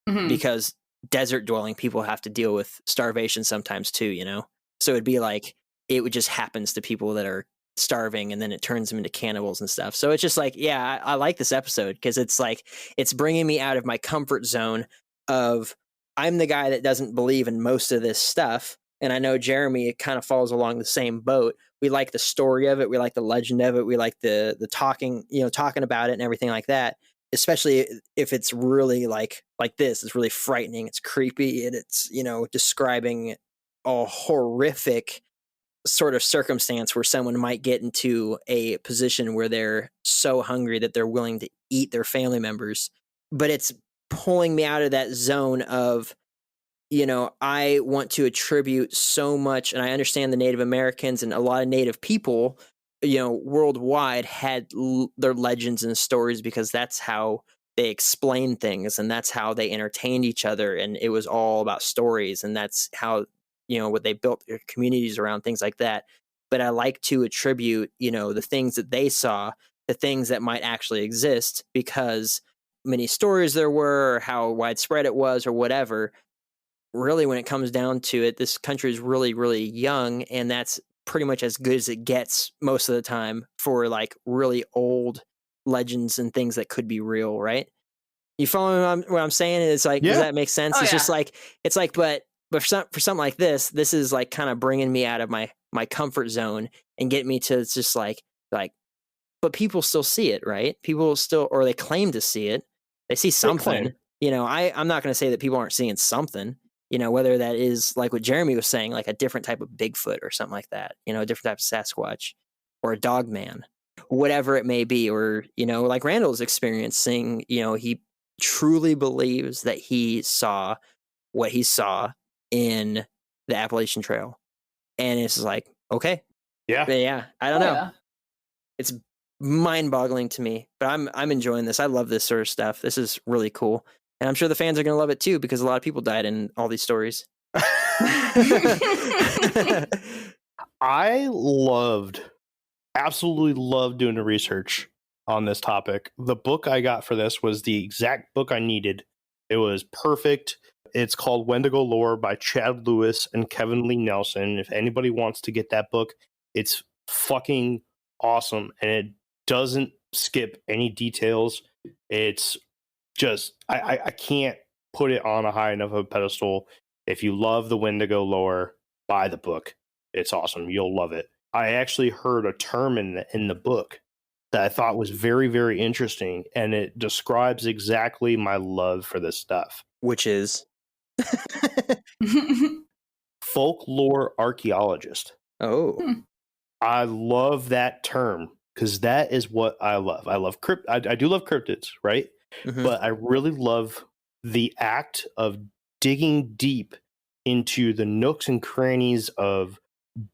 Mhm. Because desert dwelling people have to deal with starvation sometimes too, you know? So it'd be like it would just happens to people that are starving and then it turns them into cannibals and stuff. So it's just like, yeah, I like this episode because it's like it's bringing me out of my comfort zone of I'm the guy that doesn't believe in most of this stuff. And I know Jeremy, it kind of falls along the same boat. We like the story of it. We like the legend of it. We like the talking, you know, talking about it and everything like that. Especially if it's really like this, it's really frightening. It's creepy and it's, you know, describing a horrific sort of circumstance where someone might get into a position where they're so hungry that they're willing to eat their family members. But it's pulling me out of that zone of, you know, I want to attribute so much, and I understand the Native Americans and a lot of Native people, you know, worldwide had their legends and stories because that's how they explained things and that's how they entertained each other. And it was all about stories. And that's how, you know, what they built their communities around, things like that. But I like to attribute, you know, the things that they saw, the things that might actually exist because many stories there were, or how widespread it was, or whatever. Really, when it comes down to it, this country is really, really young, and that's pretty much as good as it gets most of the time for like really old legends and things that could be real, right? You follow what I'm saying? It's like, does Yeah. that make sense? Oh, It's yeah. just like, it's like, but for something like this is like kind of bringing me out of my comfort zone and getting me to just like, but people still see it, right? People still, or they claim to see it. They see something. claim. You know, I'm not going to say that people aren't seeing something. You know, whether that is like what Jeremy was saying, like a different type of Bigfoot or something like that. You know, a different type of Sasquatch or a dog man, whatever it may be. Or, you know, like Randall's experiencing, you know, he truly believes that he saw what he saw in the Appalachian Trail. And it's like, okay. Yeah. But yeah, I don't Oh, know. yeah. It's mind-boggling to me, but I'm enjoying this. I love this sort of stuff. This is really cool. And I'm sure the fans are going to love it too because a lot of people died in all these stories. I absolutely loved doing the research on this topic. The book I got for this was the exact book I needed. It was perfect. It's called Wendigo Lore by Chad Lewis and Kevin Lee Nelson. If anybody wants to get that book, it's fucking awesome. And it doesn't skip any details. It's just, I can't put it on a high enough of a pedestal. If you love the Wendigo lore, buy the book. It's awesome. You'll love it. I actually heard a term in the book that I thought was very, very interesting, and it describes exactly my love for this stuff. Which is Folklore archaeologist. oh, I love that term because that is what I love. I love I do love cryptids, right? mhm. But I really love the act of digging deep into the nooks and crannies of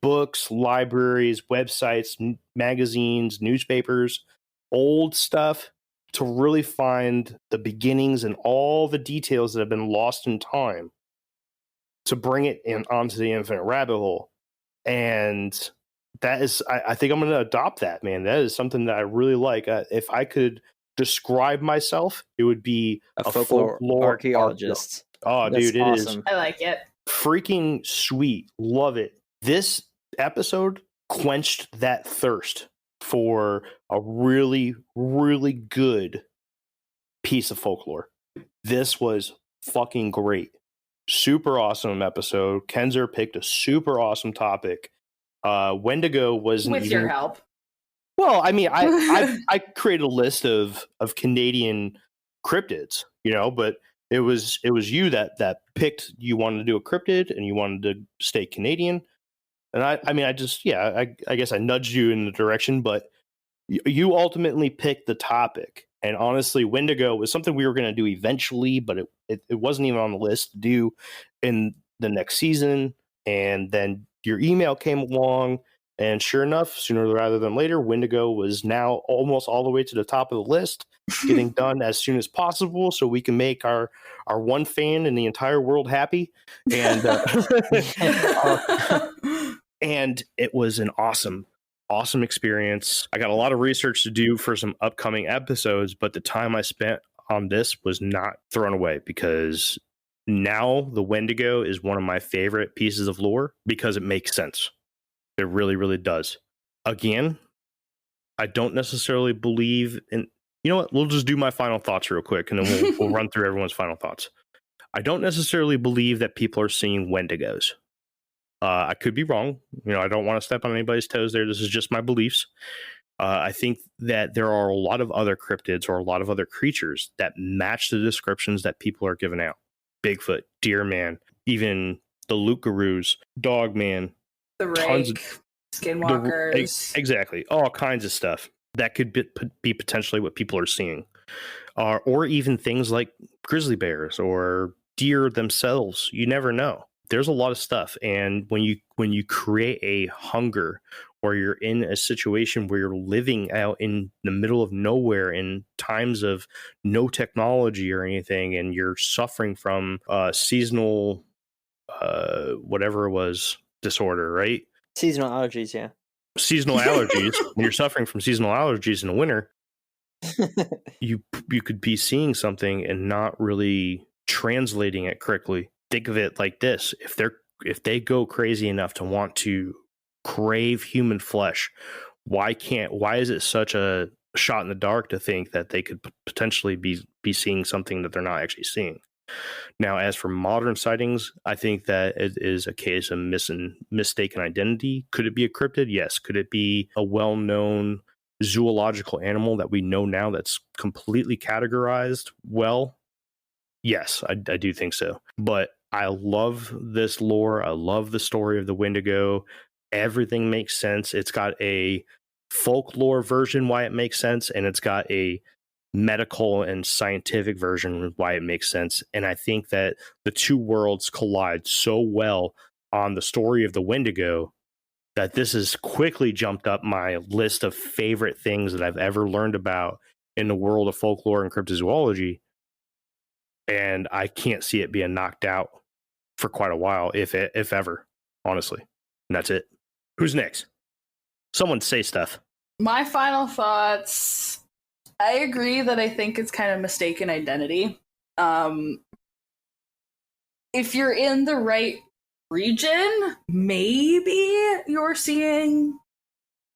books, libraries, websites, magazines, newspapers, old stuff to really find the beginnings and all the details that have been lost in time to bring it in onto the infinite rabbit hole. And that is, I think I'm going to adopt that, man. That is something that I really like. If I could describe myself, it would be A folklore archaeologist. Oh, That's dude, it is awesome. I like it. freaking sweet. Love it. This episode quenched that thirst for a really, really good piece of folklore. This was fucking great. Super awesome episode. Kenzar picked a super awesome topic. Wendigo wasn't With even... your help. Well, I mean, I created a list of Canadian cryptids, you know, but it was you that picked you wanted to do a cryptid and you wanted to stay Canadian. And I guess I nudged you in the direction, but you ultimately picked the topic. And honestly, Wendigo was something we were going to do eventually, but it wasn't even on the list to do in the next season. And then your email came along, and sure enough, sooner rather than later, Wendigo was now almost all the way to the top of the list, getting done as soon as possible so we can make our one fan in the entire world happy. And and it was an awesome experience. I got a lot of research to do for some upcoming episodes, but the time I spent on this was not thrown away, because now the Wendigo is one of my favorite pieces of lore because it makes sense. It really, really does. Again, I don't necessarily believe in... You know what? We'll just do my final thoughts real quick, and then we'll run through everyone's final thoughts. I don't necessarily believe that people are seeing Wendigos. I could be wrong. You know, I don't want to step on anybody's toes there. This is just my beliefs. I think that there are a lot of other cryptids or a lot of other creatures that match the descriptions that people are giving out. Bigfoot, deer man, even the Lookaroos, dog man, The rake, skinwalkers. Exactly. All kinds of stuff that could be potentially what people are seeing. Or even things like grizzly bears or deer themselves. You never know. There's a lot of stuff. And when you create a hunger, or you're in a situation where you're living out in the middle of nowhere in times of no technology or anything, and you're suffering from seasonal whatever it was, disorder, right? Seasonal allergies, yeah. Seasonal allergies. When you're suffering from seasonal allergies in the winter, you could be seeing something and not really translating it correctly. Think of it like this: if they go crazy enough to want to crave human flesh, why is it such a shot in the dark to think that they could potentially be seeing something that they're not actually seeing? Now, as for modern sightings, I think that it is a case of mistaken identity. Could it be a cryptid? Yes. Could it be a well-known zoological animal that we know now that's completely categorized well? Yes, I do think so. But I love this lore. I love the story of the Wendigo. Everything makes sense. It's got a folklore version why it makes sense, and it's got a medical and scientific version why it makes sense. And I think that the two worlds collide so well on the story of the Wendigo that this has quickly jumped up my list of favorite things that I've ever learned about in the world of folklore and cryptozoology. And I can't see it being knocked out for quite a while, if ever, honestly. And that's it. Who's next? Someone say stuff. My final thoughts. I agree that I think it's kind of mistaken identity. If you're in the right region, maybe you're seeing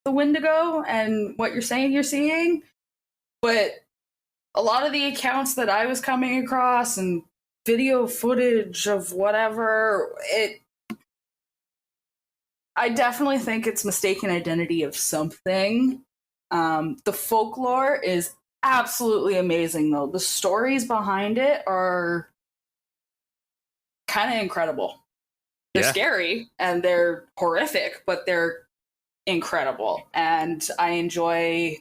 the Wendigo and what you're saying you're seeing. But a lot of the accounts that I was coming across and video footage of whatever, I definitely think it's mistaken identity of something. The folklore is absolutely amazing, though. The stories behind it are kind of incredible. They're scary and they're horrific, but they're incredible. And I enjoy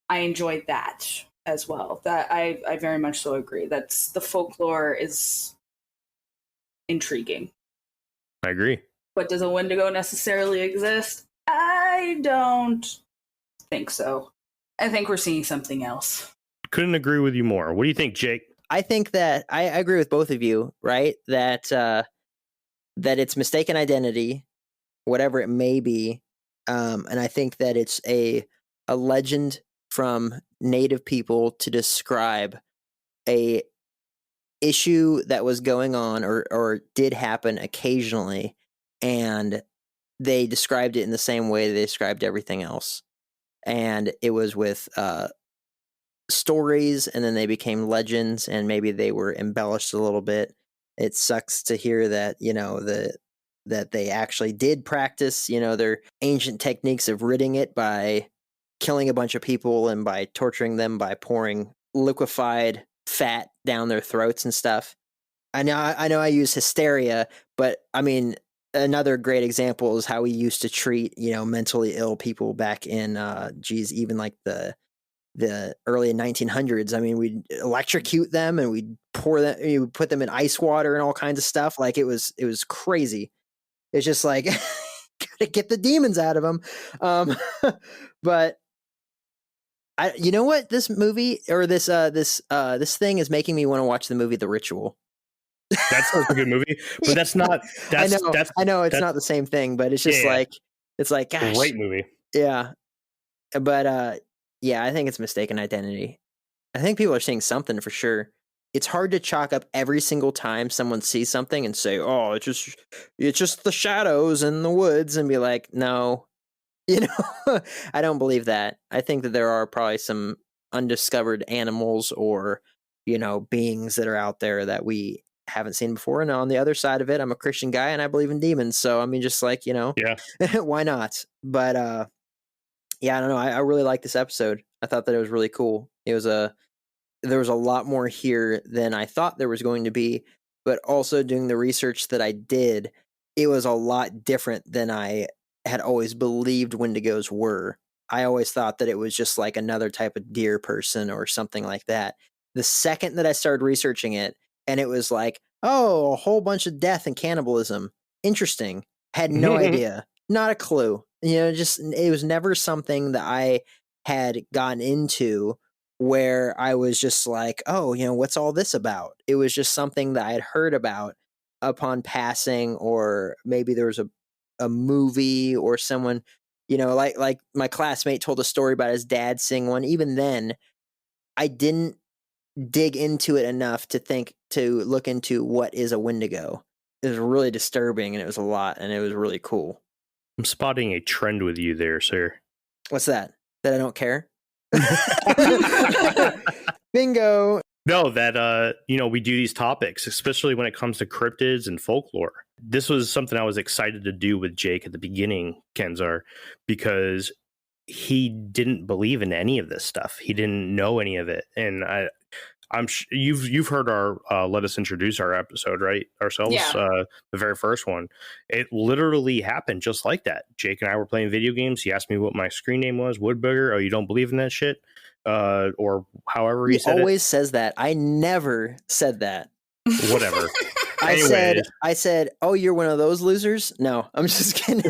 that as well. That I very much so agree. That's the folklore is intriguing. I agree. But does a Wendigo necessarily exist? I don't think so. I think we're seeing something else. Couldn't agree with you more. What do you think, Jake? I think that I agree with both of you, right? That it's mistaken identity, whatever it may be. And I think that it's a legend from native people to describe a issue that was going on or did happen occasionally, and they described it in the same way they described everything else. And it was with stories, and then they became legends, and maybe they were embellished a little bit. It sucks to hear that, that they actually did practice, their ancient techniques of ridding it by killing a bunch of people and by torturing them by pouring liquefied fat down their throats and stuff. I know I use hysteria, but I mean, another great example is how we used to treat, mentally ill people back in, even like the early 1900s. I mean, we'd electrocute them and we'd pour them, we'd put them in ice water and all kinds of stuff. Like it was crazy. It's just like, gotta get the demons out of them. But you know what? This movie or this thing is making me want to watch the movie The Ritual. That's a good movie, but that's not. That's I know it's not the same thing, but it's just it's like, gosh, great movie. Yeah, but yeah, I think it's mistaken identity. I think people are seeing something for sure. It's hard to chalk up every single time someone sees something and say, "Oh, it's just the shadows in the woods," and be like, "No." I don't believe that. I think that there are probably some undiscovered animals or, beings that are out there that we haven't seen before. And on the other side of it, I'm a Christian guy and I believe in demons. So, I mean, just like, yeah, why not? But, yeah, I don't know. I really like this episode. I thought that it was really cool. There was a lot more here than I thought there was going to be, but also doing the research that I did, it was a lot different than I had always believed Wendigos were. I always thought that it was just like another type of deer person or something like that. The second that I started researching it, and it was like, oh, a whole bunch of death and cannibalism. Interesting. Had no idea. Not a clue. It was never something that I had gotten into where I was just like, oh, what's all this about? It was just something that I had heard about upon passing, or maybe there was a movie or someone, like my classmate told a story about his dad seeing one. Even then, I didn't dig into it enough to look into what is a Wendigo. It was really disturbing, and it was a lot, and it was really cool. I'm spotting a trend with you there, sir. What's that? That I don't care? Bingo. No, that we do these topics, especially when it comes to cryptids and folklore. This was something I was excited to do with Jake at the beginning, Kenzar, because he didn't believe in any of this stuff. He didn't know any of it, and you've heard our let us introduce our episode, right? Ourselves, the very first one. It literally happened just like that. Jake and I were playing video games. He asked me what my screen name was, Woodburger. Oh, you don't believe in that shit? Or however he said it. He always says that. I never said that. Whatever. I said, oh, you're one of those losers? No, I'm just kidding.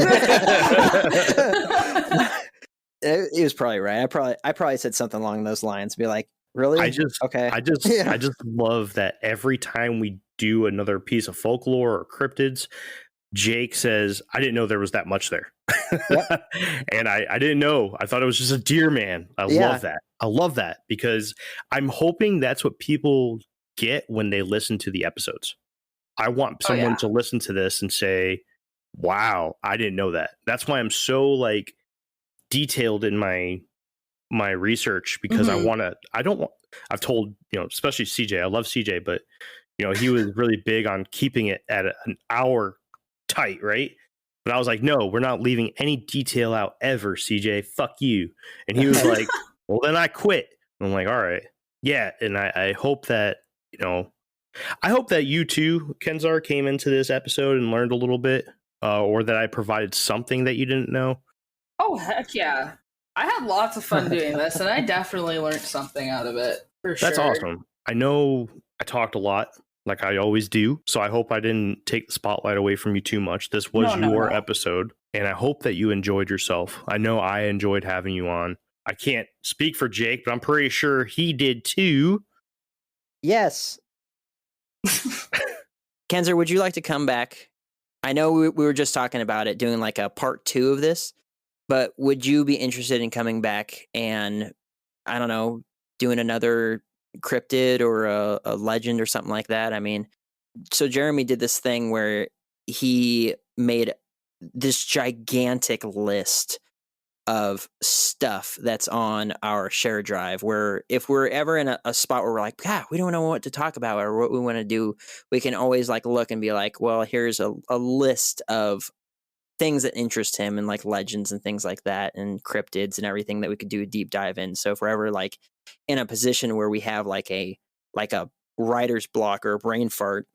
He was probably right. I probably said something along those lines. Be like, really? I just love that every time we do another piece of folklore or cryptids, Jake says, I didn't know there was that much there. Yep. And I didn't know. I thought it was just a deer man. I love that. I love that because I'm hoping that's what people get when they listen to the episodes. I want someone to listen to this and say, wow, I didn't know that. That's why I'm so detailed in my research, because I've told, especially CJ, I love CJ, but he was really big on keeping it at an hour tight, right? But I was like, no, we're not leaving any detail out ever, CJ. Fuck you. And he was like, well, then I quit. And I'm like, all right. Yeah. And I hope that, I hope that you too, Kenzar, came into this episode and learned a little bit, or that I provided something that you didn't know. Oh, heck yeah. I had lots of fun doing this, and I definitely learned something out of it, for sure. That's awesome. I know I talked a lot, like I always do, so I hope I didn't take the spotlight away from you too much. This was your episode, and I hope that you enjoyed yourself. I know I enjoyed having you on. I can't speak for Jake, but I'm pretty sure he did too. Yes. Kenzar, would you like to come back I know we were just talking about it, doing like a part 2 of this, but would you be interested in coming back and, I don't know, doing another cryptid or a legend or something like that? I mean, so Jeremy did this thing where he made this gigantic list of stuff that's on our share drive, where if we're ever in a spot where we're like, God, we don't know what to talk about or what we want to do, we can always like look and be like, well, here's a list of things that interest him and like legends and things like that and cryptids and everything that we could do a deep dive in. So if we're ever like in a position where we have like a writer's block or a brain fart,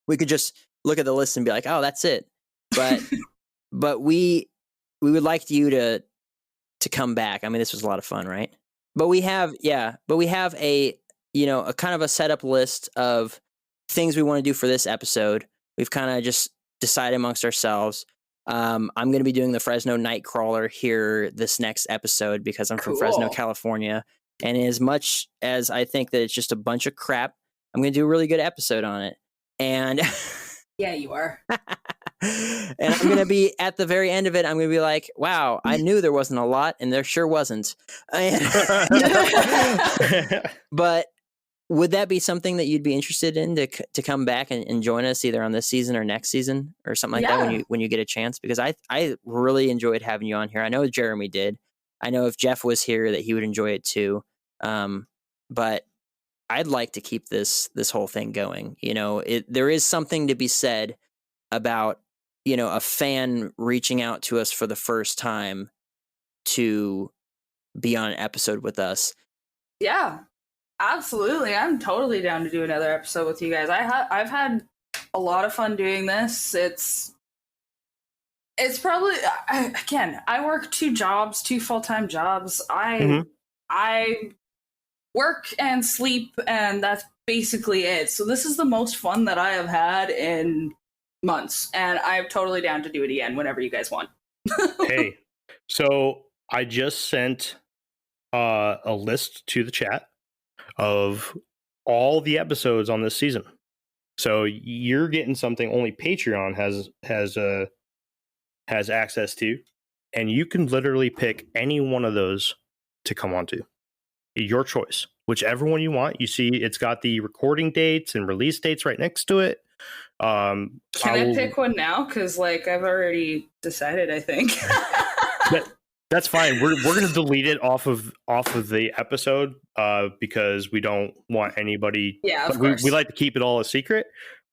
we could just look at the list and be like, oh, that's it. But but we would like you to come back. I mean, this was a lot of fun, right? But we have a, you know, a kind of a setup list of things we want to do for this episode. We've kind of just decided amongst ourselves. I'm going to be doing the Fresno Nightcrawler here this next episode because I'm from Fresno, California. And as much as I think that it's just a bunch of crap, I'm going to do a really good episode on it. And yeah, you are. And I'm going to be at the very end of it. I'm going to be like, wow, I knew there wasn't a lot and there sure wasn't. But would that be something that you'd be interested in to come back and join us either on this season or next season or something like that when you get a chance? Because I really enjoyed having you on here. I know Jeremy did. I know if Jeff was here that he would enjoy it too. But I'd like to keep this whole thing going. You know, there is something to be said about, you know, a fan reaching out to us for the first time to be on an episode with us. Yeah, absolutely. I'm totally down to do another episode with you guys. I've had a lot of fun doing this. It's probably, again, I work 2 jobs, 2 full-time jobs. I work and sleep, and that's basically it. So this is the most fun that I have had in months, and I'm totally down to do it again whenever you guys want. Hey, so I just sent a list to the chat of all the episodes on this season. So you're getting something only Patreon has access to, and you can literally pick any one of those to come onto. Your choice, whichever one you want. You see, it's got the recording dates and release dates right next to it. Can I pick one now? Because like I've already decided, I think. That's fine. We're going to delete it off of the episode because we don't want anybody. Yeah, of course. We like to keep it all a secret.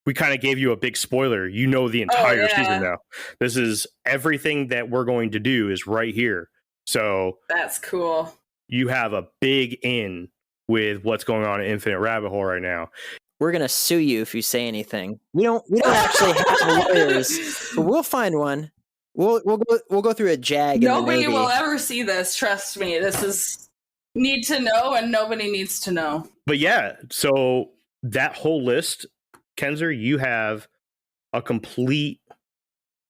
We kind of gave you a big spoiler. You know the entire season now. This is everything that we're going to do is right here. So that's cool. You have a big in with what's going on in Infinite Rabbit Hole right now. We're gonna sue you if you say anything. We don't actually have lawyers, but we'll find one. We'll go through a jag. Nobody will ever see this. Trust me. This is need to know, and nobody needs to know. But yeah, so that whole list, Kenzar, you have a complete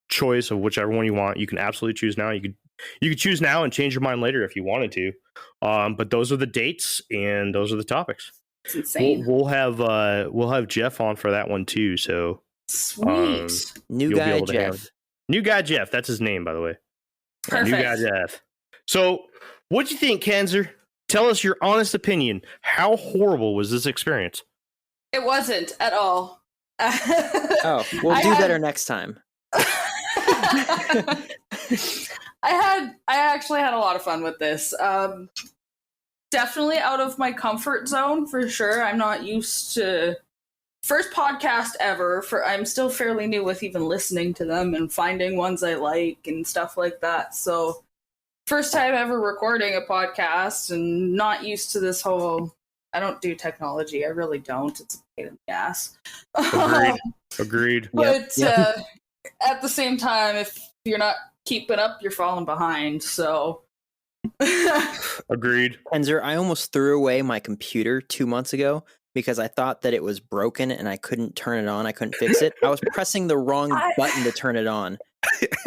choice of whichever one you want. You can absolutely choose now. You could choose now and change your mind later if you wanted to. But those are the dates and those are the topics. It's insane. We'll have Jeff on for that one too. So sweet. New guy Jeff. That's his name, by the way. Perfect. New guy Jeff. So what'd you think, Kenzar? Tell us your honest opinion. How horrible was this experience? It wasn't at all. Oh, we'll do better next time. I actually had a lot of fun with this. Definitely out of my comfort zone for sure. I'm not used to first podcast ever. I'm still fairly new with even listening to them and finding ones I like and stuff like that. So first time ever recording a podcast and not used to this whole. I don't do technology. I really don't. It's a pain in the ass. Agreed. But at the same time, if you're not keeping up, you're falling behind. So agreed. Kenzar, I almost threw away my computer 2 months ago because I thought that it was broken and I couldn't turn it on. I couldn't fix it. I was pressing the wrong button to turn it on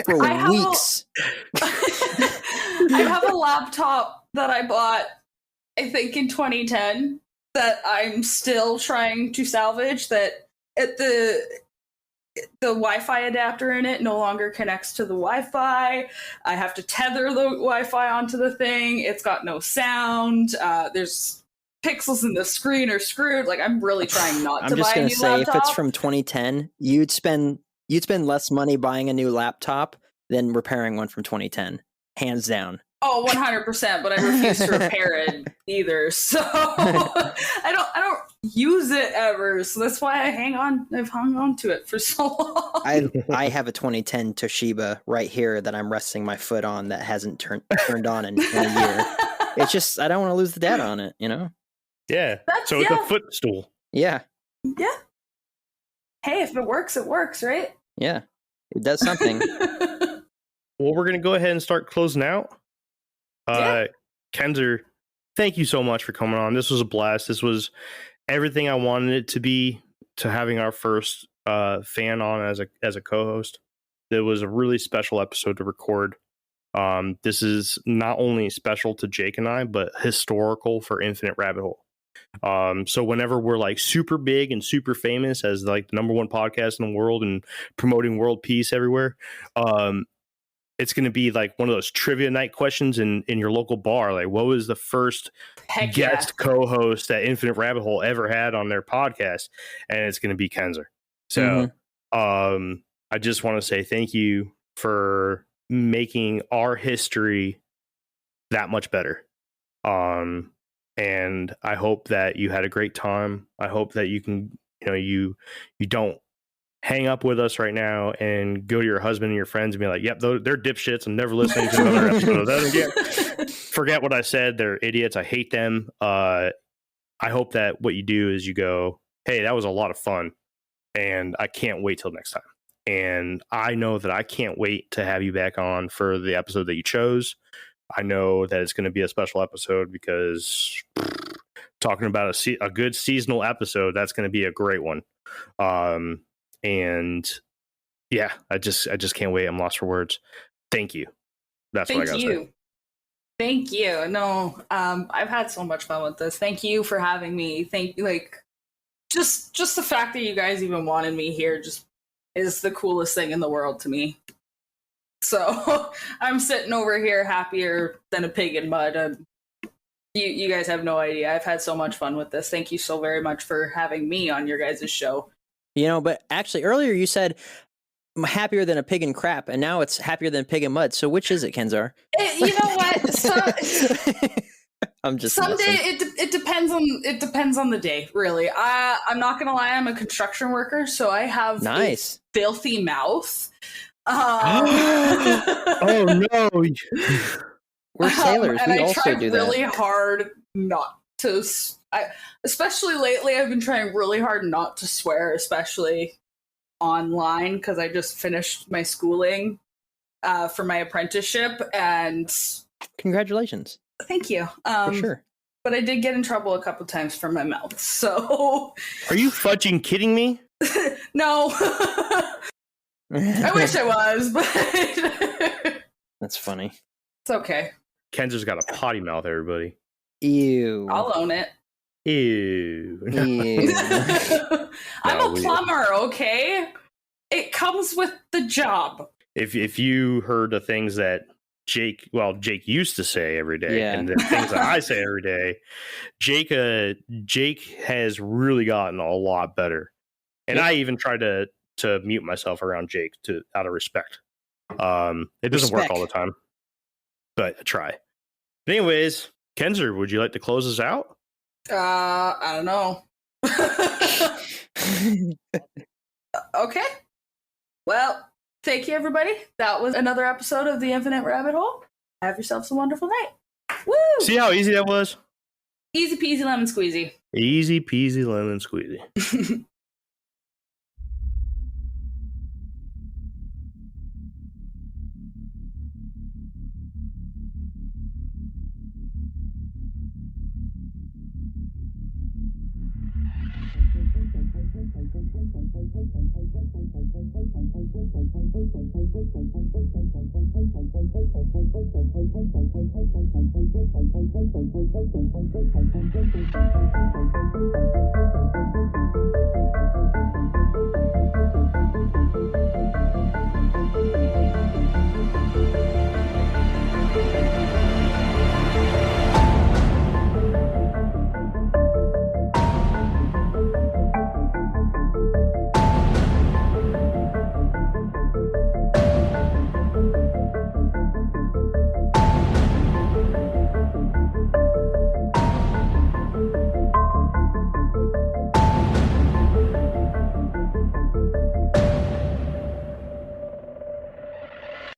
for weeks. I have a laptop that I bought, I think in 2010, that I'm still trying to salvage. That the Wi-Fi adapter in it no longer connects to the Wi-Fi. I have to tether the Wi-Fi onto the thing. It's got no sound. There's pixels in the screen are screwed. Like, I'm really trying not to buy a new laptop. I'm just gonna say, if it's from 2010, you'd spend less money buying a new laptop than repairing one from 2010, hands down. Oh, 100%, but I refuse to repair it either. So I don't use it ever. So that's why I've hung on to it for so long. I have a 2010 Toshiba right here that I'm resting my foot on that hasn't turned on in a year. It's just, I don't want to lose the data on it, you know? Yeah. So it's a footstool. Yeah. Yeah. Hey, if it works, right? Yeah. It does something. Well, we're going to go ahead and start closing out. Kenzar, thank you so much for coming on. This was a blast. This was everything I wanted it to be, to having our first fan on as a co-host. It was a really special episode to record. This is not only special to Jake and I, but historical for Infinite Rabbit Hole. So whenever we're like super big and super famous as like the #1 podcast in the world and promoting world peace everywhere, it's going to be like one of those trivia night questions in your local bar. Like, what was the first guest co-host that Infinite Rabbit Hole ever had on their podcast? And it's going to be Kenzar. So, I just want to say thank you for making our history that much better. And I hope that you had a great time. I hope that you can, you don't hang up with us right now and go to your husband and your friends and be like, yep, they're dipshits. I'm never listening to another episode of that again. Forget what I said. They're idiots. I hate them. I hope that what you do is you go, hey, that was a lot of fun, and I can't wait till next time. And I know that I can't wait to have you back on for the episode that you chose. I know that it's going to be a special episode because talking about a good seasonal episode, that's going to be a great one. And yeah, I just can't wait. I'm lost for words. Thank you. That's what I got to say. Thank you. No, I've had so much fun with this. Thank you for having me. Thank you. Like, just the fact that you guys even wanted me here just is the coolest thing in the world to me. So I'm sitting over here happier than a pig in mud. You guys have no idea. I've had so much fun with this. Thank you so very much for having me on your guys' show. But actually earlier you said I'm happier than a pig in crap, and now it's happier than a pig in mud. So which is it, Kenzar? You know what? I'm just someday it depends on the day, really. I'm not gonna lie, I'm a construction worker, so I have a filthy mouth. Oh no. We're sailors. And we I also tried do that. really hard not to. Especially lately, I've been trying really hard not to swear, especially online, because I just finished my schooling for my apprenticeship. And congratulations! Thank you. For sure. But I did get in trouble a couple times for my mouth. So, are you fudging kidding me? No. I wish I was, but that's funny. It's okay. Kenzar's got a potty mouth, everybody. Ew. I'll own it. Ew. I'm a plumber, okay? It comes with the job. If you heard the things that Jake used to say every day, and the things that I say every day, Jake has really gotten a lot better. And I even tried to mute myself around Jake out of respect. It doesn't work all the time, but I try. But anyways, Kenzar, would you like to close us out? I don't know. Okay. Well, thank you, everybody. That was another episode of the Infinite Rabbit Hole. Have yourselves a wonderful night. Woo! See how easy that was? Easy peasy lemon squeezy. Easy peasy lemon squeezy.